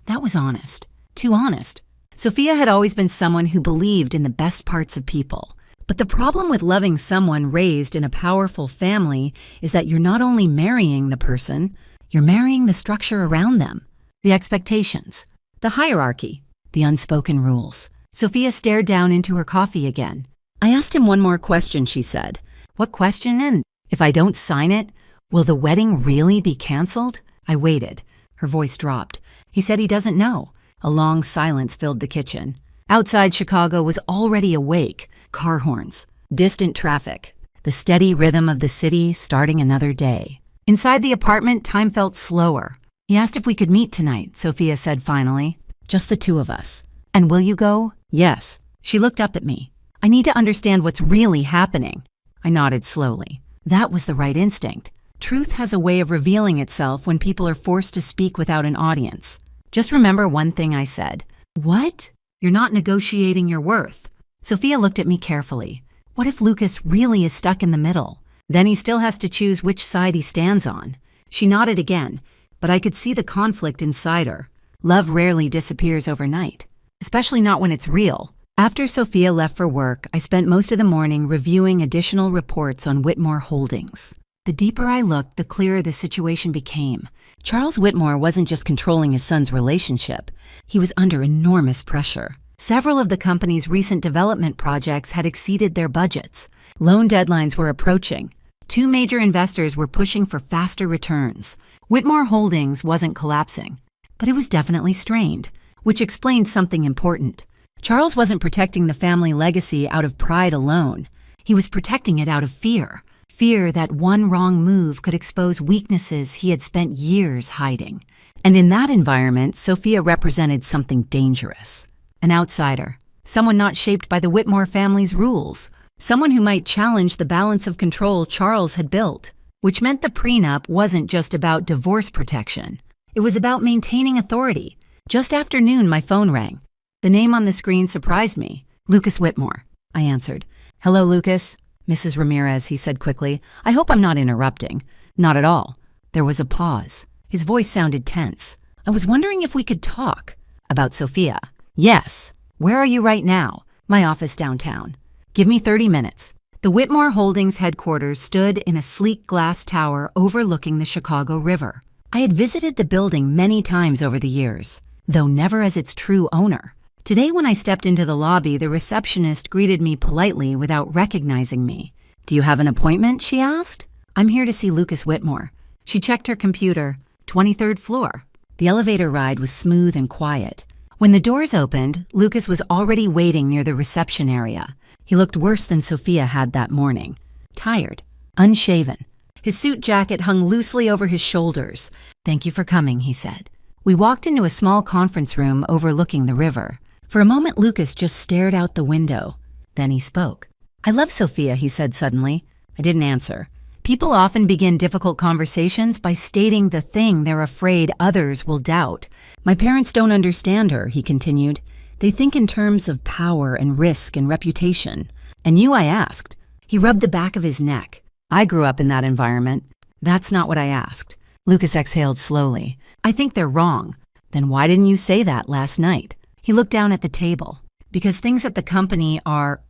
That was honest. Too honest. Sophia had always been someone who believed in the best parts of people, But the problem with loving someone raised in a powerful family is that you're not only marrying the person, you're marrying the structure around them, the expectations, the hierarchy, the unspoken rules. Sophia stared down into her coffee again. I asked him one more question, she said. What question? And if I don't sign it, will the wedding really be canceled? I waited. Her voice dropped. He said he doesn't know. A long silence filled the kitchen. Outside Chicago was already awake. Car horns, distant traffic, the steady rhythm of the city starting another day. Inside the apartment, time felt slower. He asked if we could meet tonight, Sophia said finally. Just the two of us. And will you go? Yes. She looked up at me. I need to understand what's really happening. I nodded slowly. That was the right instinct. Truth has a way of revealing itself when people are forced to speak without an audience. Just remember one thing I said. What? You're not negotiating your worth. Sophia looked at me carefully. What if Lucas really is stuck in the middle? Then he still has to choose which side he stands on. She nodded again, but I could see the conflict inside her. Love rarely disappears overnight, especially not when it's real. After Sophia left for work, I spent most of the morning reviewing additional reports on Whitmore Holdings. The deeper I looked, the clearer the situation became. Charles Whitmore wasn't just controlling his son's relationship. He was under enormous pressure. Several of the company's recent development projects had exceeded their budgets. Loan deadlines were approaching. 2 major investors were pushing for faster returns. Whitmore Holdings wasn't collapsing, but it was definitely strained, which explained something important. Charles wasn't protecting the family legacy out of pride alone. He was protecting it out of fear. Fear that one wrong move could expose weaknesses he had spent years hiding. And in that environment, Sophia represented something dangerous. An outsider, someone not shaped by the Whitmore family's rules, someone who might challenge the balance of control Charles had built, which meant the prenup wasn't just about divorce protection. It was about maintaining authority. Just after noon, my phone rang. The name on the screen surprised me. Lucas Whitmore, I answered. Hello, Lucas. Mrs. Ramirez, he said quickly. I hope I'm not interrupting. Not at all. There was a pause. His voice sounded tense. I was wondering if we could talk. About Sophia. Yes. Where are you right now? My office downtown. Give me 30 minutes. The Whitmore Holdings headquarters stood in a sleek glass tower overlooking the Chicago River. I had visited the building many times over the years, though never as its true owner. Today, when I stepped into the lobby, the receptionist greeted me politely without recognizing me. Do you have an appointment? She asked. I'm here to see Lucas Whitmore. She checked her computer. 23rd floor. The elevator ride was smooth and quiet. When the doors opened, Lucas was already waiting near the reception area. He looked worse than Sophia had that morning. Tired, unshaven. His suit jacket hung loosely over his shoulders. Thank you for coming, he said. We walked into a small conference room overlooking the river. For a moment, Lucas just stared out the window. Then he spoke. I love Sophia, he said suddenly. I didn't answer. People often begin difficult conversations by stating the thing they're afraid others will doubt. My parents don't understand her, he continued. They think in terms of power and risk and reputation. And you, I asked. He rubbed the back of his neck. I grew up in that environment. That's not what I asked. Lucas exhaled slowly. I think they're wrong. Then why didn't you say that last night? He looked down at the table. Because things at the company are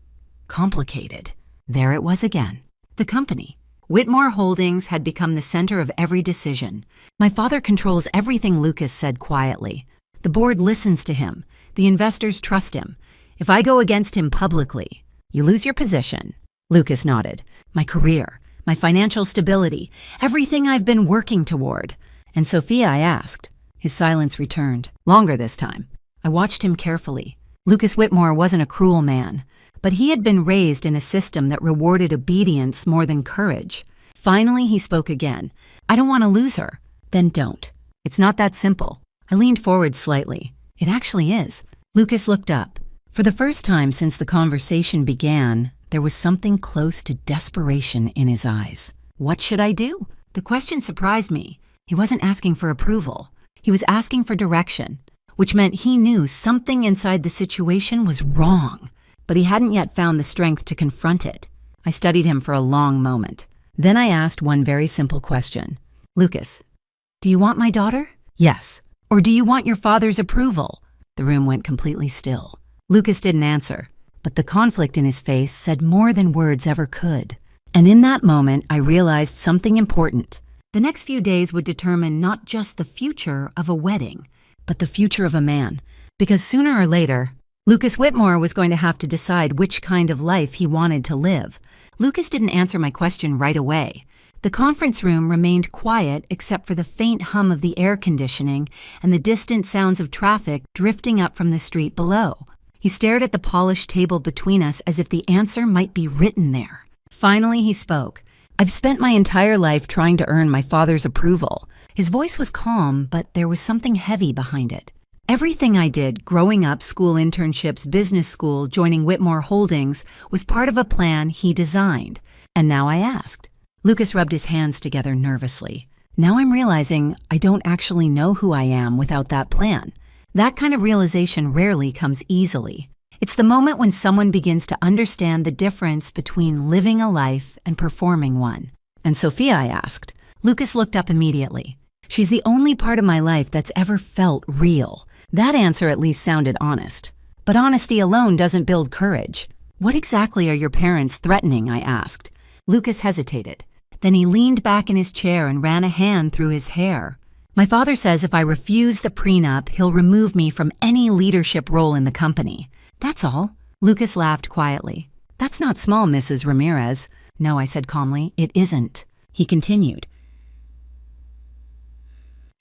complicated. There it was again. The company. Whitmore Holdings had become the center of every decision. My father controls everything, Lucas said quietly. The board listens to him. The investors trust him. If I go against him publicly, you lose your position. Lucas nodded. My career, my financial stability, everything I've been working toward. And Sophia, I asked. His silence returned, longer this time. I watched him carefully. Lucas Whitmore wasn't a cruel man, but he had been raised in a system that rewarded obedience more than courage. Finally, he spoke again. I don't want to lose her. Then don't. It's not that simple. I leaned forward slightly. It actually is. Lucas looked up. For the first time since the conversation began, there was something close to desperation in his eyes. What should I do? The question surprised me. He wasn't asking for approval. He was asking for direction, which meant he knew something inside the situation was wrong, but he hadn't yet found the strength to confront it. I studied him for a long moment. Then I asked one very simple question. Lucas, do you want my daughter? Yes. Or do you want your father's approval? The room went completely still. Lucas didn't answer. but the conflict in his face said more than words ever could. And in that moment, I realized something important. The next few days would determine not just the future of a wedding, but the future of a man. Because sooner or later, Lucas Whitmore was going to have to decide which kind of life he wanted to live. Lucas didn't answer my question right away. The conference room remained quiet except for the faint hum of the air conditioning and the distant sounds of traffic drifting up from the street below. He stared at the polished table between us as if the answer might be written there. Finally, he spoke. "I've spent my entire life trying to earn my father's approval." His voice was calm, but there was something heavy behind it. Everything I did, growing up, school internships, business school, joining Whitmore Holdings, was part of a plan he designed. And now I asked. Lucas rubbed his hands together nervously. Now I'm realizing I don't actually know who I am without that plan. That kind of realization rarely comes easily. It's the moment when someone begins to understand the difference between living a life and performing one. "And Sophia?" I asked. Lucas looked up immediately. "She's the only part of my life that's ever felt real." That answer at least sounded honest. But honesty alone doesn't build courage. "What exactly are your parents threatening?" I asked. Lucas hesitated. Then he leaned back in his chair and ran a hand through his hair. "My father says if I refuse the prenup, he'll remove me from any leadership role in the company. That's all." Lucas laughed quietly. "That's not small, Mrs. Ramirez." "No," I said calmly, "it isn't." He continued.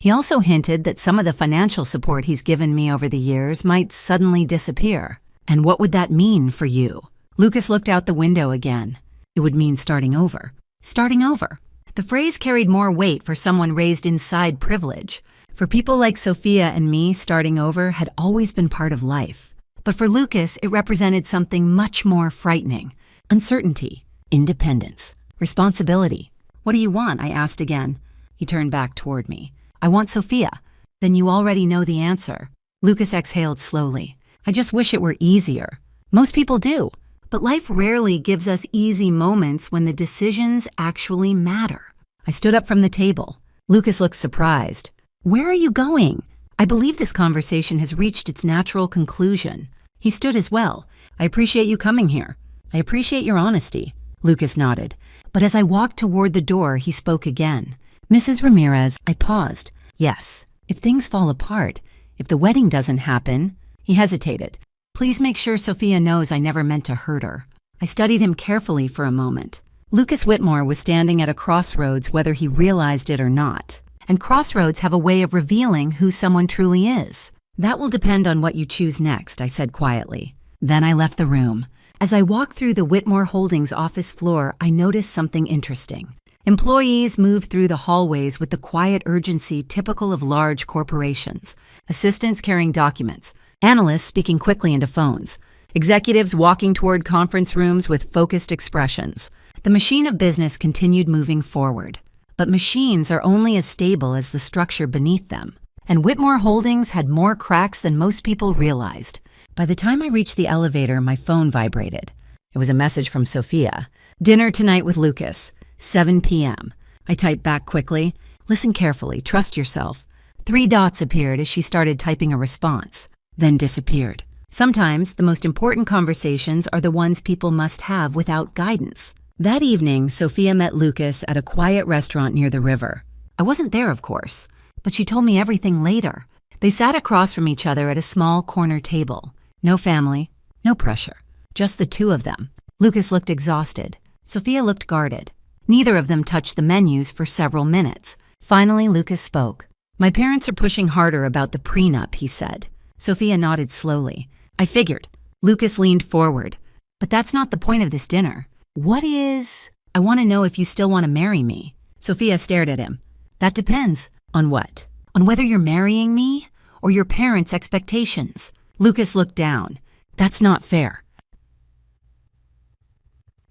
He also hinted that some of the financial support he's given me over the years might suddenly disappear. "And what would that mean for you?" Lucas looked out the window again. "It would mean starting over." Starting over. The phrase carried more weight for someone raised inside privilege. For people like Sophia and me, starting over had always been part of life. But for Lucas, it represented something much more frightening. Uncertainty, independence, responsibility. "What do you want?" I asked again. He turned back toward me. "I want Sophia." "Then you already know the answer." Lucas exhaled slowly. "I just wish it were easier." Most people do. But life rarely gives us easy moments when the decisions actually matter. I stood up from the table. Lucas looked surprised. "Where are you going?" "I believe this conversation has reached its natural conclusion." He stood as well. "I appreciate you coming here. I appreciate your honesty." Lucas nodded. But as I walked toward the door, he spoke again. "Mrs. Ramirez," I paused. "Yes, if things fall apart, if the wedding doesn't happen." He hesitated. "Please make sure Sophia knows I never meant to hurt her." I studied him carefully for a moment. Lucas Whitmore was standing at a crossroads whether he realized it or not. And crossroads have a way of revealing who someone truly is. "That will depend on what you choose next," I said quietly. Then I left the room. As I walked through the Whitmore Holdings office floor, I noticed something interesting. Employees moved through the hallways with the quiet urgency typical of large corporations. Assistants carrying documents. Analysts speaking quickly into phones. Executives walking toward conference rooms with focused expressions. The machine of business continued moving forward. But machines are only as stable as the structure beneath them. And Whitmore Holdings had more cracks than most people realized. By the time I reached the elevator, my phone vibrated. It was a message from Sophia. "Dinner tonight with Lucas, 7 p.m. I typed back quickly. "Listen carefully, trust yourself." 3 dots appeared as she started typing a response. Then disappeared. Sometimes the most important conversations are the ones people must have without guidance. That evening, Sophia met Lucas at a quiet restaurant near the river. I wasn't there, of course, but she told me everything later. They sat across from each other at a small corner table. No family, no pressure, just the two of them. Lucas looked exhausted. Sophia looked guarded. Neither of them touched the menus for several minutes. Finally, Lucas spoke. "My parents are pushing harder about the prenup," he said. Sophia nodded slowly. "I figured." Lucas leaned forward. "But that's not the point of this dinner. What is? I want to know if you still want to marry me." Sophia stared at him. "That depends." "On what?" "On whether you're marrying me or your parents' expectations." Lucas looked down. "That's not fair."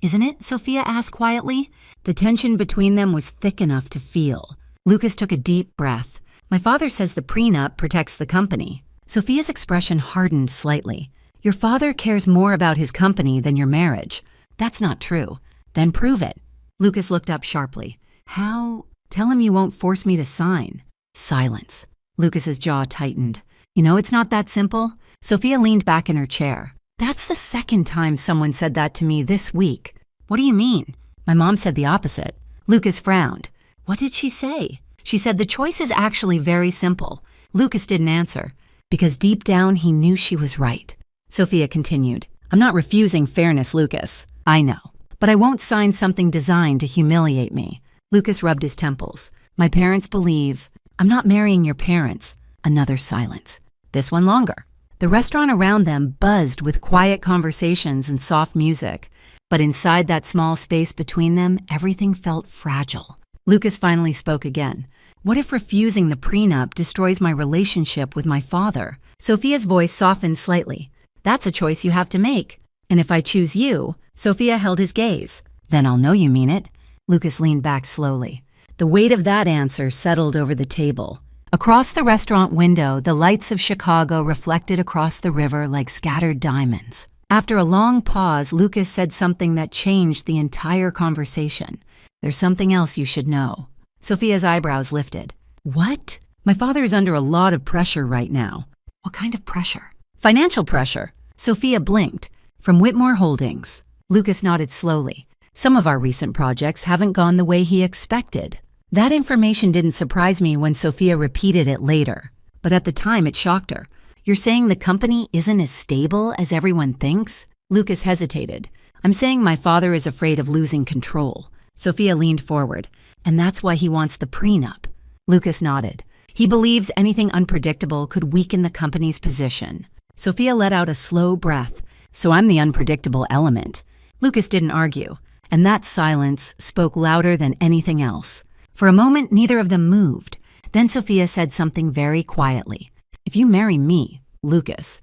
"Isn't it?" Sophia asked quietly. The tension between them was thick enough to feel. Lucas took a deep breath. "My father says the prenup protects the company." Sophia's expression hardened slightly. "Your father cares more about his company than your marriage." "That's not true." "Then prove it." Lucas looked up sharply. "How?" "Tell him you won't force me to sign." Silence. Lucas's jaw tightened. "You know, it's not that simple." Sophia leaned back in her chair. That's the second time someone said that to me this week. What do you mean? My mom said the opposite. Lucas frowned. What did she say? She said the choice is actually very simple. Lucas didn't answer, because deep down he knew she was right. Sophia continued. I'm not refusing fairness, Lucas. I know. But I won't sign something designed to humiliate me. Lucas rubbed his temples. My parents believe. I'm not marrying your parents. Another silence. This one longer. The restaurant around them buzzed with quiet conversations and soft music. But inside that small space between them, everything felt fragile. Lucas finally spoke again. What if refusing the prenup destroys my relationship with my father? Sophia's voice softened slightly. That's a choice you have to make. And if I choose you, Sophia held his gaze. Then I'll know you mean it. Lucas leaned back slowly. The weight of that answer settled over the table. Across the restaurant window, the lights of Chicago reflected across the river like scattered diamonds. After a long pause, Lucas said something that changed the entire conversation. There's something else you should know. Sophia's eyebrows lifted. What? My father is under a lot of pressure right now. What kind of pressure? Financial pressure. Sophia blinked. From Whitmore Holdings. Lucas nodded slowly. Some of our recent projects haven't gone the way he expected. That information didn't surprise me when Sophia repeated it later. But at the time, it shocked her. You're saying the company isn't as stable as everyone thinks? Lucas hesitated. I'm saying my father is afraid of losing control. Sophia leaned forward. And that's why he wants the prenup. Lucas nodded. He believes anything unpredictable could weaken the company's position. Sophia let out a slow breath. So I'm the unpredictable element. Lucas didn't argue, and that silence spoke louder than anything else. For a moment, neither of them moved. Then Sophia said something very quietly. If you marry me, Lucas,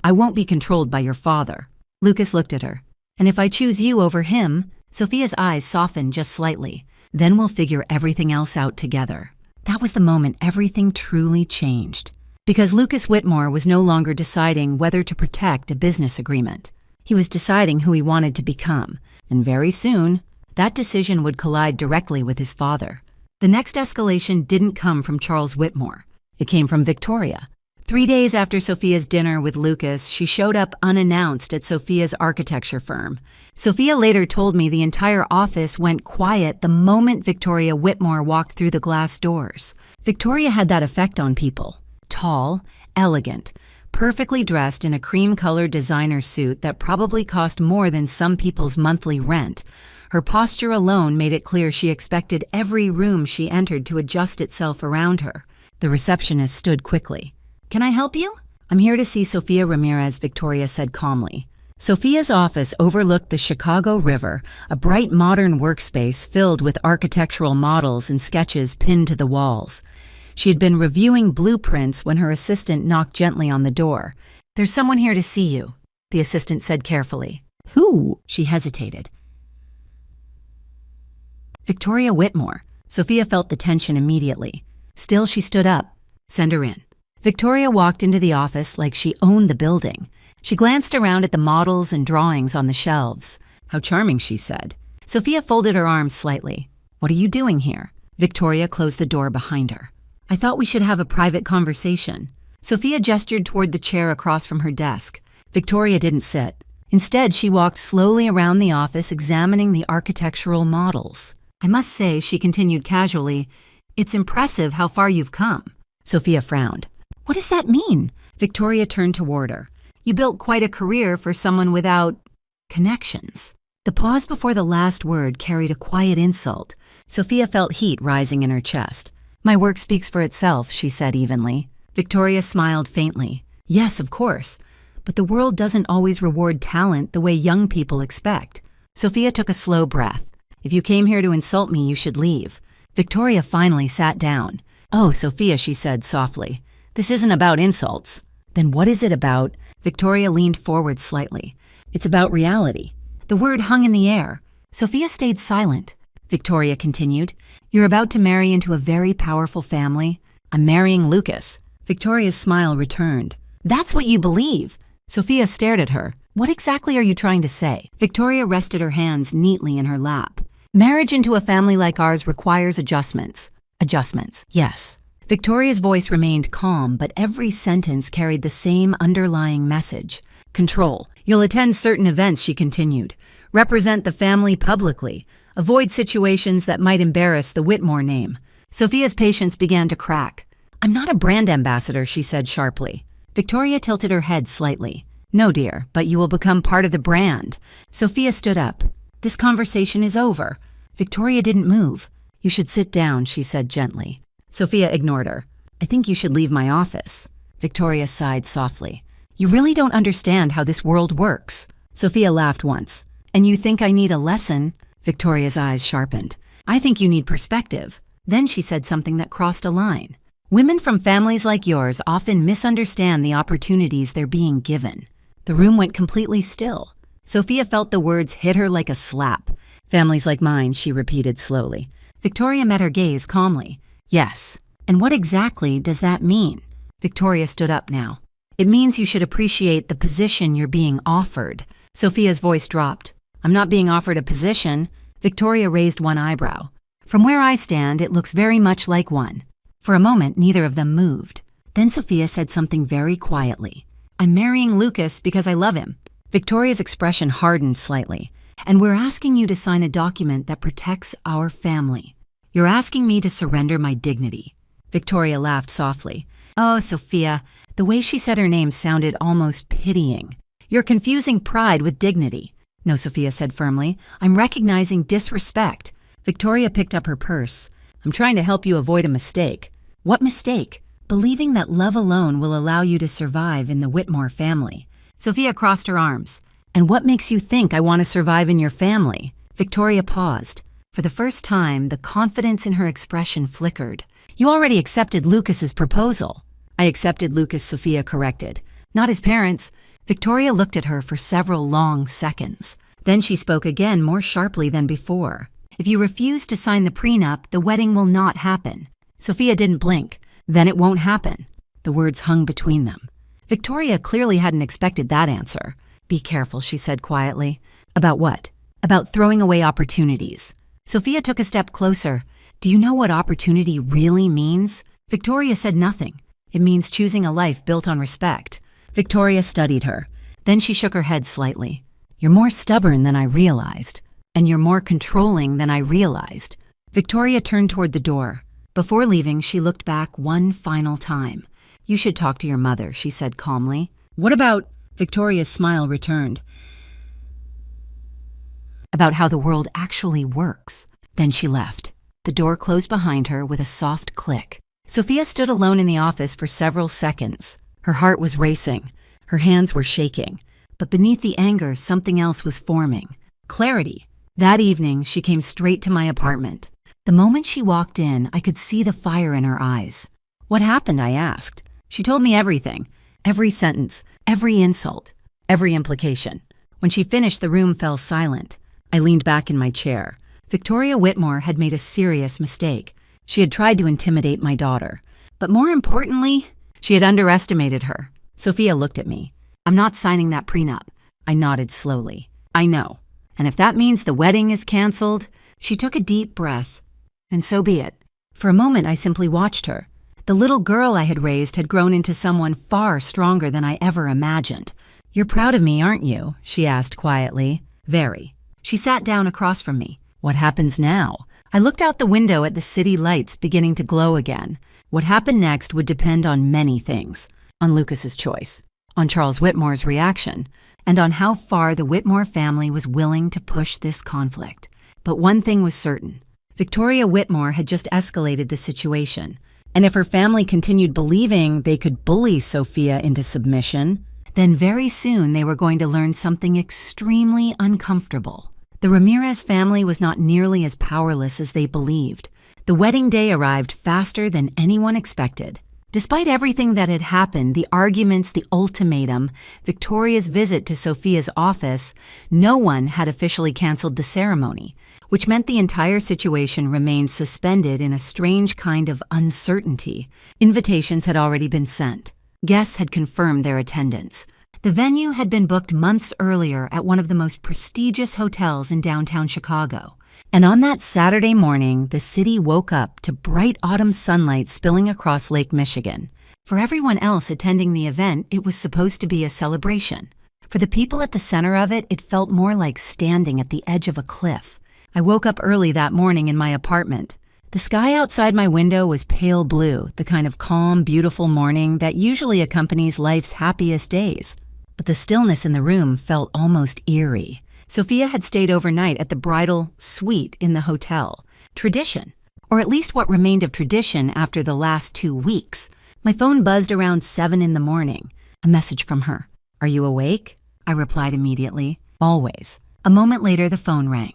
I won't be controlled by your father. Lucas looked at her. And if I choose you over him, Sophia's eyes softened just slightly. Then we'll figure everything else out together. That was the moment everything truly changed. Because Lucas Whitmore was no longer deciding whether to protect a business agreement. He was deciding who he wanted to become. And very soon, that decision would collide directly with his father. The next escalation didn't come from Charles Whitmore. It came from Victoria. 3 days after Sophia's dinner with Lucas, she showed up unannounced at Sophia's architecture firm. Sophia later told me the entire office went quiet the moment Victoria Whitmore walked through the glass doors. Victoria had that effect on people. Tall, elegant, perfectly dressed in a cream-colored designer suit that probably cost more than some people's monthly rent. Her posture alone made it clear she expected every room she entered to adjust itself around her. The receptionist stood quickly. Can I help you? I'm here to see Sophia Ramirez, Victoria said calmly. Sophia's office overlooked the Chicago River, a bright modern workspace filled with architectural models and sketches pinned to the walls. She had been reviewing blueprints when her assistant knocked gently on the door. There's someone here to see you, the assistant said carefully. Who? She hesitated. Victoria Whitmore. Sophia felt the tension immediately. Still, she stood up. Send her in. Victoria walked into the office like she owned the building. She glanced around at the models and drawings on the shelves. How charming, she said. Sophia folded her arms slightly. What are you doing here? Victoria closed the door behind her. I thought we should have a private conversation. Sophia gestured toward the chair across from her desk. Victoria didn't sit. Instead, she walked slowly around the office examining the architectural models. I must say, she continued casually, it's impressive how far you've come. Sophia frowned. What does that mean? Victoria turned toward her. You built quite a career for someone without connections. The pause before the last word carried a quiet insult. Sophia felt heat rising in her chest. My work speaks for itself, she said evenly. Victoria smiled faintly. Yes, of course. But the world doesn't always reward talent the way young people expect. Sophia took a slow breath. If you came here to insult me, you should leave. Victoria finally sat down. Oh, Sophia, she said softly. This isn't about insults. Then what is it about? Victoria leaned forward slightly. It's about reality. The word hung in the air. Sophia stayed silent. Victoria continued. You're about to marry into a very powerful family. I'm marrying Lucas. Victoria's smile returned. That's what you believe. Sophia stared at her. What exactly are you trying to say? Victoria rested her hands neatly in her lap. Marriage into a family like ours requires adjustments. Adjustments, yes. Victoria's voice remained calm, but every sentence carried the same underlying message. Control. You'll attend certain events, she continued. Represent the family publicly. Avoid situations that might embarrass the Whitmore name. Sophia's patience began to crack. I'm not a brand ambassador, she said sharply. Victoria tilted her head slightly. No, dear, but you will become part of the brand. Sophia stood up. This conversation is over. Victoria didn't move. You should sit down, she said gently. Sophia ignored her. I think you should leave my office. Victoria sighed softly. You really don't understand how this world works. Sophia laughed once. And you think I need a lesson? Victoria's eyes sharpened. I think you need perspective. Then she said something that crossed a line. Women from families like yours often misunderstand the opportunities they're being given. The room went completely still. Sophia felt the words hit her like a slap. Families like mine, she repeated slowly. Victoria met her gaze calmly. Yes. And what exactly does that mean? Victoria stood up now. It means you should appreciate the position you're being offered. Sophia's voice dropped. I'm not being offered a position. Victoria raised one eyebrow. From where I stand, it looks very much like one. For a moment, neither of them moved. Then Sophia said something very quietly. I'm marrying Lucas because I love him. Victoria's expression hardened slightly. And we're asking you to sign a document that protects our family. You're asking me to surrender my dignity. Victoria laughed softly. Oh, Sophia, the way she said her name sounded almost pitying. You're confusing pride with dignity. No, Sophia said firmly. I'm recognizing disrespect. Victoria picked up her purse. I'm trying to help you avoid a mistake. What mistake? Believing that love alone will allow you to survive in the Whitmore family. Sophia crossed her arms. And what makes you think I want to survive in your family? Victoria paused. For the first time, the confidence in her expression flickered. You already accepted Lucas's proposal. I accepted Lucas, Sophia corrected. Not his parents. Victoria looked at her for several long seconds. Then she spoke again more sharply than before. If you refuse to sign the prenup, the wedding will not happen. Sophia didn't blink. Then it won't happen. The words hung between them. Victoria clearly hadn't expected that answer. Be careful, she said quietly. About what? About throwing away opportunities. Sophia took a step closer. Do you know what opportunity really means? Victoria said nothing. It means choosing a life built on respect. Victoria studied her. Then she shook her head slightly. You're more stubborn than I realized. And you're more controlling than I realized. Victoria turned toward the door. Before leaving, she looked back one final time. You should talk to your mother, she said calmly. What about... Victoria's smile returned. About how the world actually works. Then she left. The door closed behind her with a soft click. Sophia stood alone in the office for several seconds. Her heart was racing. Her hands were shaking. But beneath the anger, something else was forming. Clarity. That evening, she came straight to my apartment. The moment she walked in, I could see the fire in her eyes. What happened? I asked. She told me everything. Every sentence. Every insult, every implication. When she finished, the room fell silent. I leaned back in my chair. Victoria Whitmore had made a serious mistake. She had tried to intimidate my daughter. But more importantly, she had underestimated her. Sophia looked at me. I'm not signing that prenup. I nodded slowly. I know. And if that means the wedding is canceled, she took a deep breath. And so be it. For a moment, I simply watched her. The little girl I had raised had grown into someone far stronger than I ever imagined. You're proud of me, aren't you? She asked quietly. Very. She sat down across from me. What happens now? I looked out the window at the city lights beginning to glow again. What happened next would depend on many things. On Lucas's choice, on Charles Whitmore's reaction, and on how far the Whitmore family was willing to push this conflict. But one thing was certain. Victoria Whitmore had just escalated the situation. And if her family continued believing they could bully Sophia into submission, then very soon they were going to learn something extremely uncomfortable. The Ramirez family was not nearly as powerless as they believed. The wedding day arrived faster than anyone expected. Despite everything that had happened, the arguments, the ultimatum, Victoria's visit to Sophia's office, no one had officially canceled the ceremony, which meant the entire situation remained suspended in a strange kind of uncertainty. Invitations had already been sent. Guests had confirmed their attendance. The venue had been booked months earlier at one of the most prestigious hotels in downtown Chicago. And on that Saturday morning, the city woke up to bright autumn sunlight spilling across Lake Michigan. For everyone else attending the event, it was supposed to be a celebration. For the people at the center of it, it felt more like standing at the edge of a cliff. I woke up early that morning in my apartment. The sky outside my window was pale blue, the kind of calm, beautiful morning that usually accompanies life's happiest days. But the stillness in the room felt almost eerie. Sophia had stayed overnight at the bridal suite in the hotel. Tradition, or at least what remained of tradition after the last 2 weeks. My phone buzzed around 7 in the morning. A message from her. "Are you awake?" I replied immediately. "Always." A moment later, the phone rang.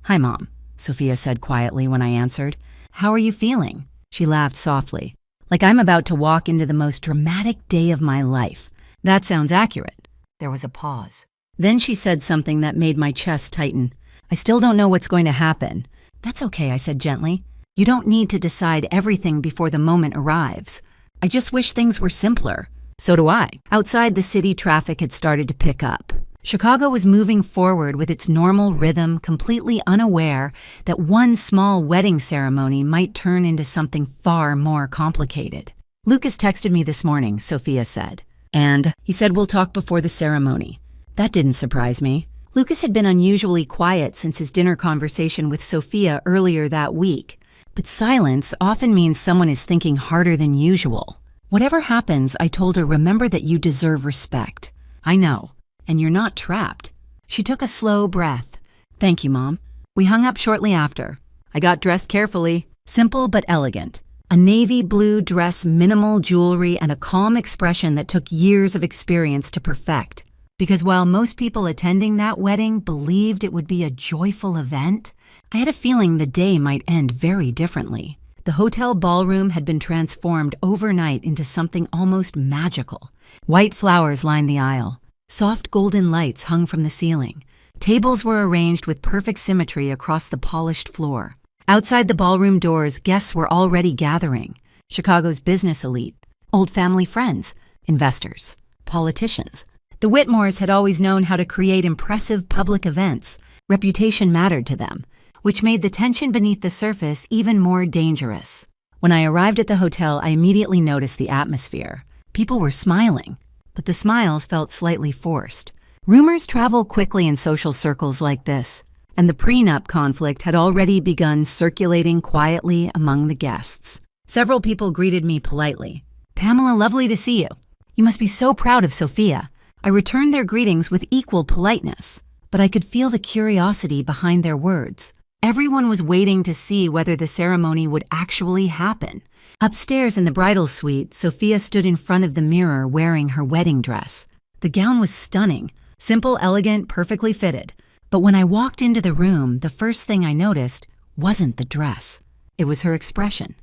"Hi, Mom," Sophia said quietly when I answered. "How are you feeling?" She laughed softly. "Like I'm about to walk into the most dramatic day of my life." "That sounds accurate." There was a pause. Then she said something that made my chest tighten. "I still don't know what's going to happen." "That's okay," I said gently. "You don't need to decide everything before the moment arrives. I just wish things were simpler." So do I. Outside, the city traffic had started to pick up. Chicago was moving forward with its normal rhythm, completely unaware that one small wedding ceremony might turn into something far more complicated. "Lucas texted me this morning," Sophia said. "And he said we'll talk before the ceremony." That didn't surprise me. Lucas had been unusually quiet since his dinner conversation with Sophia earlier that week. But silence often means someone is thinking harder than usual. "Whatever happens," I told her, "remember that you deserve respect." "I know. And you're not trapped." She took a slow breath. "Thank you, Mom." We hung up shortly after. I got dressed carefully, simple but elegant. A navy blue dress, minimal jewelry, and a calm expression that took years of experience to perfect. Because while most people attending that wedding believed it would be a joyful event, I had a feeling the day might end very differently. The hotel ballroom had been transformed overnight into something almost magical. White flowers lined the aisle. Soft golden lights hung from the ceiling. Tables were arranged with perfect symmetry across the polished floor. Outside the ballroom doors, guests were already gathering. Chicago's business elite, old family friends, investors, politicians. The Whitmores had always known how to create impressive public events. Reputation mattered to them, which made the tension beneath the surface even more dangerous. When I arrived at the hotel, I immediately noticed the atmosphere. People were smiling, but the smiles felt slightly forced. Rumors travel quickly in social circles like this, and the prenup conflict had already begun circulating quietly among the guests. Several people greeted me politely. "Pamela, lovely to see you. You must be so proud of Sophia." I returned their greetings with equal politeness, but I could feel the curiosity behind their words. Everyone was waiting to see whether the ceremony would actually happen. Upstairs in the bridal suite, Sophia stood in front of the mirror wearing her wedding dress. The gown was stunning, simple, elegant, perfectly fitted. But when I walked into the room, the first thing I noticed wasn't the dress. It was her expression.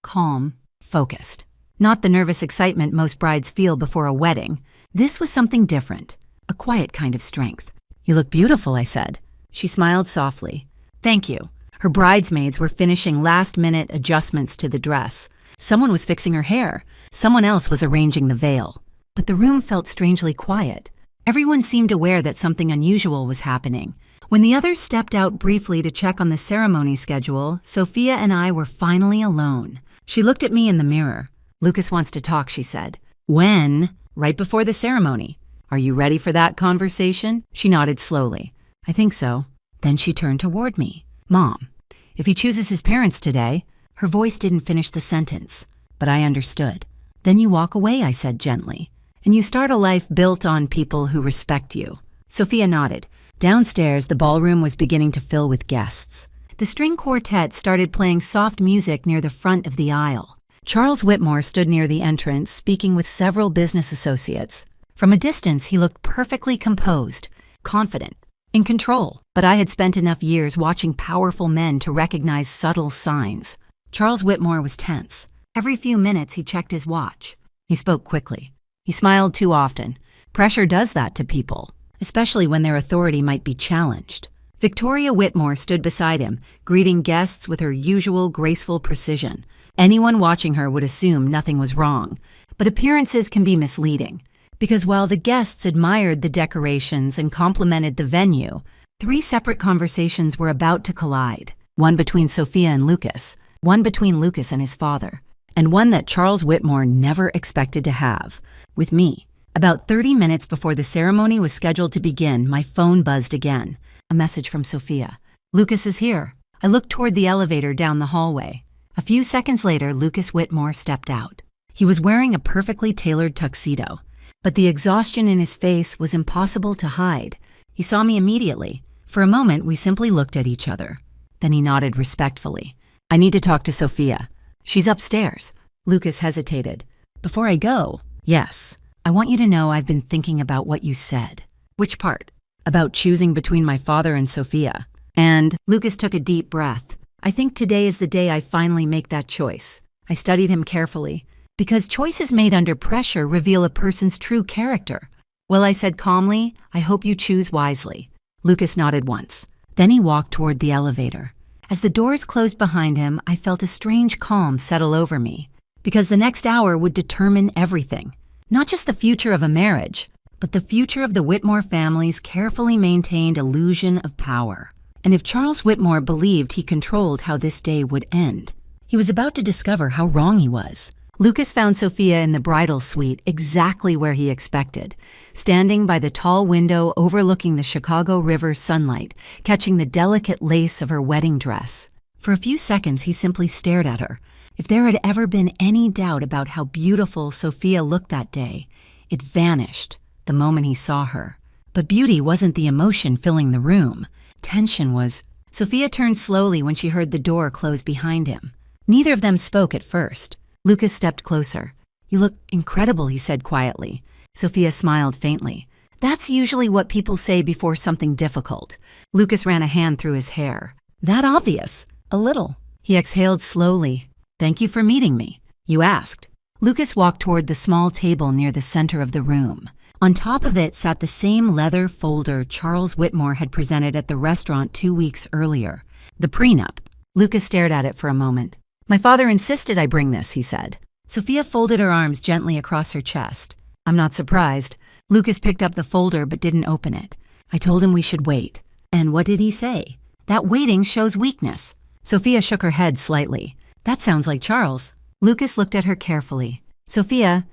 Calm, focused. Not the nervous excitement most brides feel before a wedding. This was something different, a quiet kind of strength. "You look beautiful," I said. She smiled softly. "Thank you." Her bridesmaids were finishing last-minute adjustments to the dress. Someone was fixing her hair. Someone else was arranging the veil. But the room felt strangely quiet. Everyone seemed aware that something unusual was happening. When the others stepped out briefly to check on the ceremony schedule, Sophia and I were finally alone. She looked at me in the mirror. "Lucas wants to talk," she said. "When?" "Right before the ceremony." "Are you ready for that conversation?" She nodded slowly. "I think so." Then she turned toward me. "Mom, if he chooses his parents today..." Her voice didn't finish the sentence, but I understood. "Then you walk away," I said gently, "and you start a life built on people who respect you." Sophia nodded. Downstairs, the ballroom was beginning to fill with guests. The string quartet started playing soft music near the front of the aisle. Charles Whitmore stood near the entrance, speaking with several business associates. From a distance, he looked perfectly composed, confident, in control. But I had spent enough years watching powerful men to recognize subtle signs. Charles Whitmore was tense. Every few minutes, he checked his watch. He spoke quickly. He smiled too often. Pressure does that to people, especially when their authority might be challenged. Victoria Whitmore stood beside him, greeting guests with her usual graceful precision. Anyone watching her would assume nothing was wrong, but appearances can be misleading. Because while the guests admired the decorations and complimented the venue, 3 separate conversations were about to collide. One between Sophia and Lucas, one between Lucas and his father, and one that Charles Whitmore never expected to have, with me. About 30 minutes before the ceremony was scheduled to begin, my phone buzzed again. A message from Sophia. Lucas is here. I looked toward the elevator down the hallway. A few seconds later, Lucas Whitmore stepped out. He was wearing a perfectly tailored tuxedo, but the exhaustion in his face was impossible to hide. He saw me immediately. For a moment, we simply looked at each other. Then he nodded respectfully. I need to talk to Sophia. She's upstairs. Lucas hesitated. Before I go, yes, I want you to know I've been thinking about what you said. Which part? About choosing between my father and Sophia. And Lucas took a deep breath. I think today is the day I finally make that choice. I studied him carefully, because choices made under pressure reveal a person's true character. Well, I said calmly, I hope you choose wisely. Lucas nodded once. Then he walked toward the elevator. As the doors closed behind him, I felt a strange calm settle over me, because the next hour would determine everything. Not just the future of a marriage, but the future of the Whitmore family's carefully maintained illusion of power. And if Charles Whitmore believed he controlled how this day would end, he was about to discover how wrong he was. Lucas found Sophia in the bridal suite exactly where he expected, standing by the tall window overlooking the Chicago River sunlight, catching the delicate lace of her wedding dress. For a few seconds, he simply stared at her. If there had ever been any doubt about how beautiful Sophia looked that day, it vanished the moment he saw her. But beauty wasn't the emotion filling the room. Tension was. Sophia turned slowly when she heard the door close behind him. Neither of them spoke at first. Lucas stepped closer. You look incredible, he said quietly. Sophia smiled faintly. That's usually what people say before something difficult. Lucas ran a hand through his hair. That obvious? A little. He exhaled slowly. Thank you for meeting me. You asked. Lucas walked toward the small table near the center of the room. On top of it sat the same leather folder Charles Whitmore had presented at the restaurant 2 weeks earlier. The prenup. Lucas stared at it for a moment. My father insisted I bring this, he said. Sophia folded her arms gently across her chest. I'm not surprised. Lucas picked up the folder but didn't open it. I told him we should wait. And what did he say? That waiting shows weakness. Sophia shook her head slightly. That sounds like Charles. Lucas looked at her carefully. Sophia,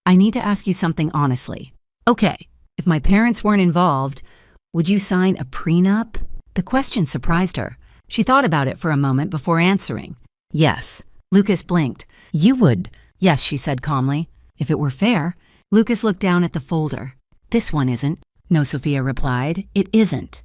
I need to ask you something honestly. Okay, if my parents weren't involved, would you sign a prenup? The question surprised her. She thought about it for a moment before answering. Yes. Lucas blinked. You would. Yes, she said calmly. If it were fair. Lucas looked down at the folder. This one isn't. No, Sophia replied. It isn't.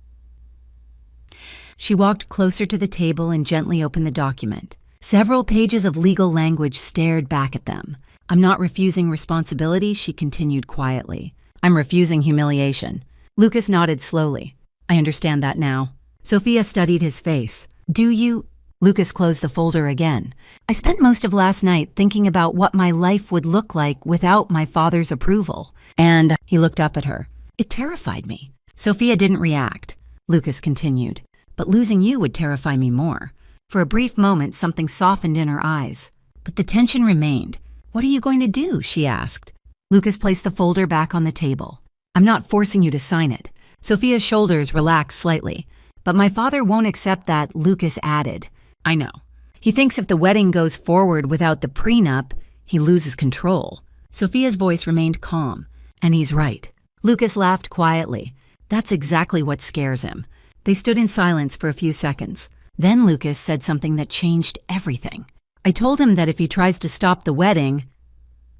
She walked closer to the table and gently opened the document. Several pages of legal language stared back at them. I'm not refusing responsibility, she continued quietly. I'm refusing humiliation. Lucas nodded slowly. I understand that now. Sophia studied his face. Do you? Lucas closed the folder again. I spent most of last night thinking about what my life would look like without my father's approval. And he looked up at her. It terrified me. Sophia didn't react. Lucas continued. But losing you would terrify me more. For a brief moment, something softened in her eyes. But the tension remained. What are you going to do? She asked. Lucas placed the folder back on the table. I'm not forcing you to sign it. Sophia's shoulders relaxed slightly. But my father won't accept that, Lucas added. I know. He thinks if the wedding goes forward without the prenup, he loses control. Sophia's voice remained calm. And he's right. Lucas laughed quietly. That's exactly what scares him. They stood in silence for a few seconds. Then Lucas said something that changed everything. I told him that if he tries to stop the wedding,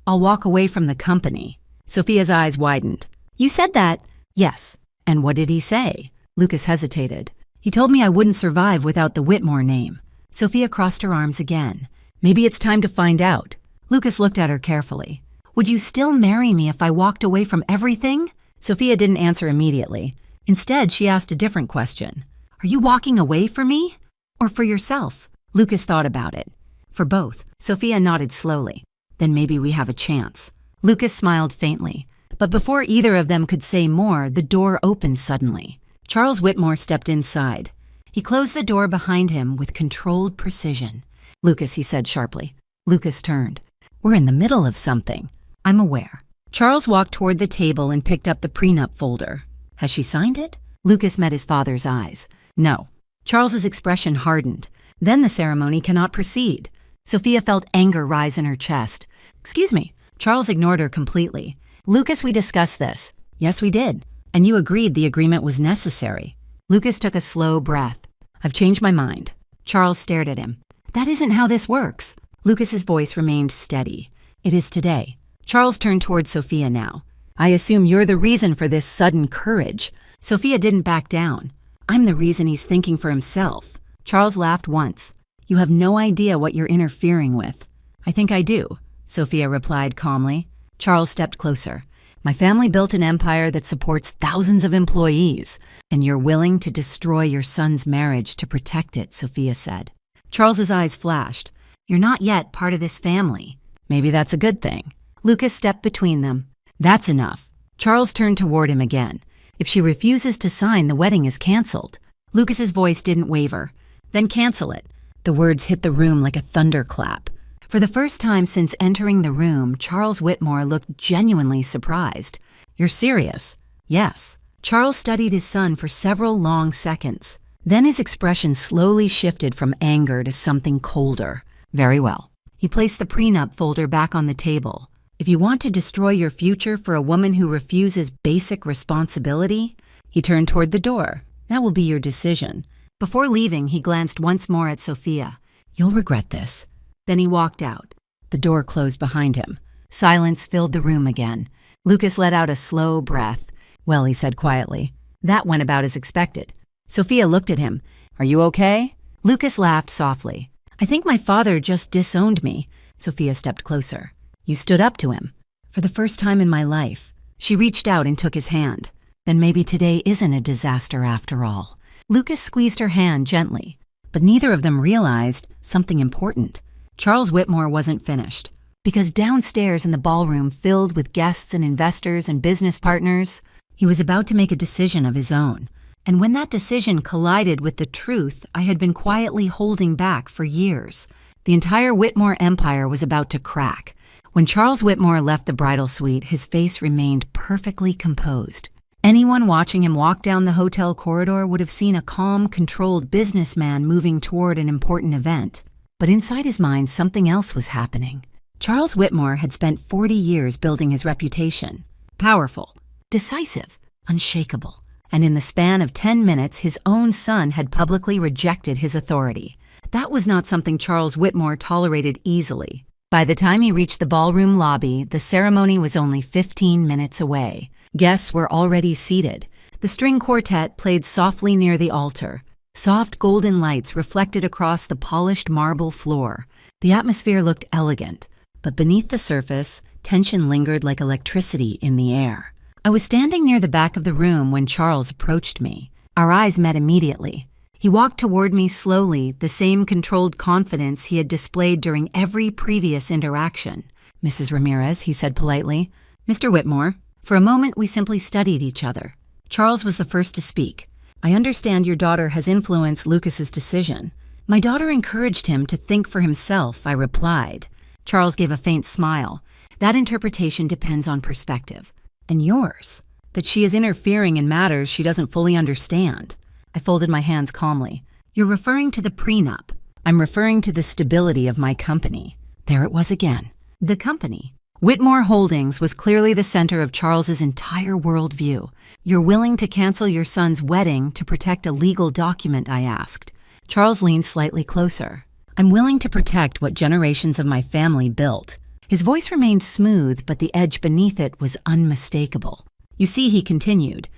I'll walk away from the company. Sophia's eyes widened. You said that? Yes. And what did he say? Lucas hesitated. He told me I wouldn't survive without the Whitmore name. Sophia crossed her arms again. Maybe it's time to find out. Lucas looked at her carefully. Would you still marry me if I walked away from everything? Sophia didn't answer immediately. Instead, she asked a different question. Are you walking away from me? Or for yourself? Lucas thought about it. For both. Sophia nodded slowly. Then maybe we have a chance. Lucas smiled faintly. But before either of them could say more, the door opened suddenly. Charles Whitmore stepped inside. He closed the door behind him with controlled precision. Lucas, he said sharply. Lucas turned. We're in the middle of something. I'm aware. Charles walked toward the table and picked up the prenup folder. Has she signed it? Lucas met his father's eyes. No. Charles's expression hardened. Then the ceremony cannot proceed. Sophia felt anger rise in her chest. Excuse me. Charles ignored her completely. Lucas, we discussed this. Yes, we did. And you agreed the agreement was necessary. Lucas took a slow breath. I've changed my mind. Charles stared at him. That isn't how this works. Lucas's voice remained steady. It is today. Charles turned toward Sophia now. I assume you're the reason for this sudden courage. Sophia didn't back down. I'm the reason he's thinking for himself. Charles laughed once. You have no idea what you're interfering with. I think I do, Sophia replied calmly. Charles stepped closer. My family built an empire that supports thousands of employees, and you're willing to destroy your son's marriage to protect it, Sophia said. Charles's eyes flashed. You're not yet part of this family. Maybe that's a good thing. Lucas stepped between them. That's enough. Charles turned toward him again. If she refuses to sign, the wedding is canceled. Lucas's voice didn't waver. Then cancel it. The words hit the room like a thunderclap. For the first time since entering the room, Charles Whitmore looked genuinely surprised. You're serious? Yes. Charles studied his son for several long seconds. Then his expression slowly shifted from anger to something colder. Very well. He placed the prenup folder back on the table. If you want to destroy your future for a woman who refuses basic responsibility, he turned toward the door. That will be your decision. Before leaving, he glanced once more at Sophia. You'll regret this. Then he walked out. The door closed behind him. Silence filled the room again. Lucas let out a slow breath. Well, he said quietly. That went about as expected. Sophia looked at him. Are you okay? Lucas laughed softly. I think my father just disowned me. Sophia stepped closer. You stood up to him. For the first time in my life. She reached out and took his hand. Then maybe today isn't a disaster after all. Lucas squeezed her hand gently, but neither of them realized something important. Charles Whitmore wasn't finished, because downstairs in the ballroom filled with guests and investors and business partners, he was about to make a decision of his own. And when that decision collided with the truth I had been quietly holding back for years, the entire Whitmore empire was about to crack. When Charles Whitmore left the bridal suite, his face remained perfectly composed. Anyone watching him walk down the hotel corridor would have seen a calm, controlled businessman moving toward an important event. But inside his mind, something else was happening. Charles Whitmore had spent 40 years building his reputation. Powerful, decisive, unshakable. And in the span of 10 minutes, his own son had publicly rejected his authority. That was not something Charles Whitmore tolerated easily. By the time he reached the ballroom lobby, the ceremony was only 15 minutes away. Guests were already seated. The string quartet played softly near the altar. Soft golden lights reflected across the polished marble floor. The atmosphere looked elegant, but beneath the surface, tension lingered like electricity in the air. I was standing near the back of the room when Charles approached me. Our eyes met immediately. He walked toward me slowly, the same controlled confidence he had displayed during every previous interaction. Mrs. Ramirez, he said politely. Mr. Whitmore. For a moment, we simply studied each other. Charles was the first to speak. I understand your daughter has influenced Lucas's decision. My daughter encouraged him to think for himself, I replied. Charles gave a faint smile. That interpretation depends on perspective. And yours, that she is interfering in matters she doesn't fully understand. I folded my hands calmly. You're referring to the prenup. I'm referring to the stability of my company. There it was again. The company. Whitmore Holdings was clearly the center of Charles's entire worldview. You're willing to cancel your son's wedding to protect a legal document, I asked. Charles leaned slightly closer. I'm willing to protect what generations of my family built. His voice remained smooth, but the edge beneath it was unmistakable. You see, he continued,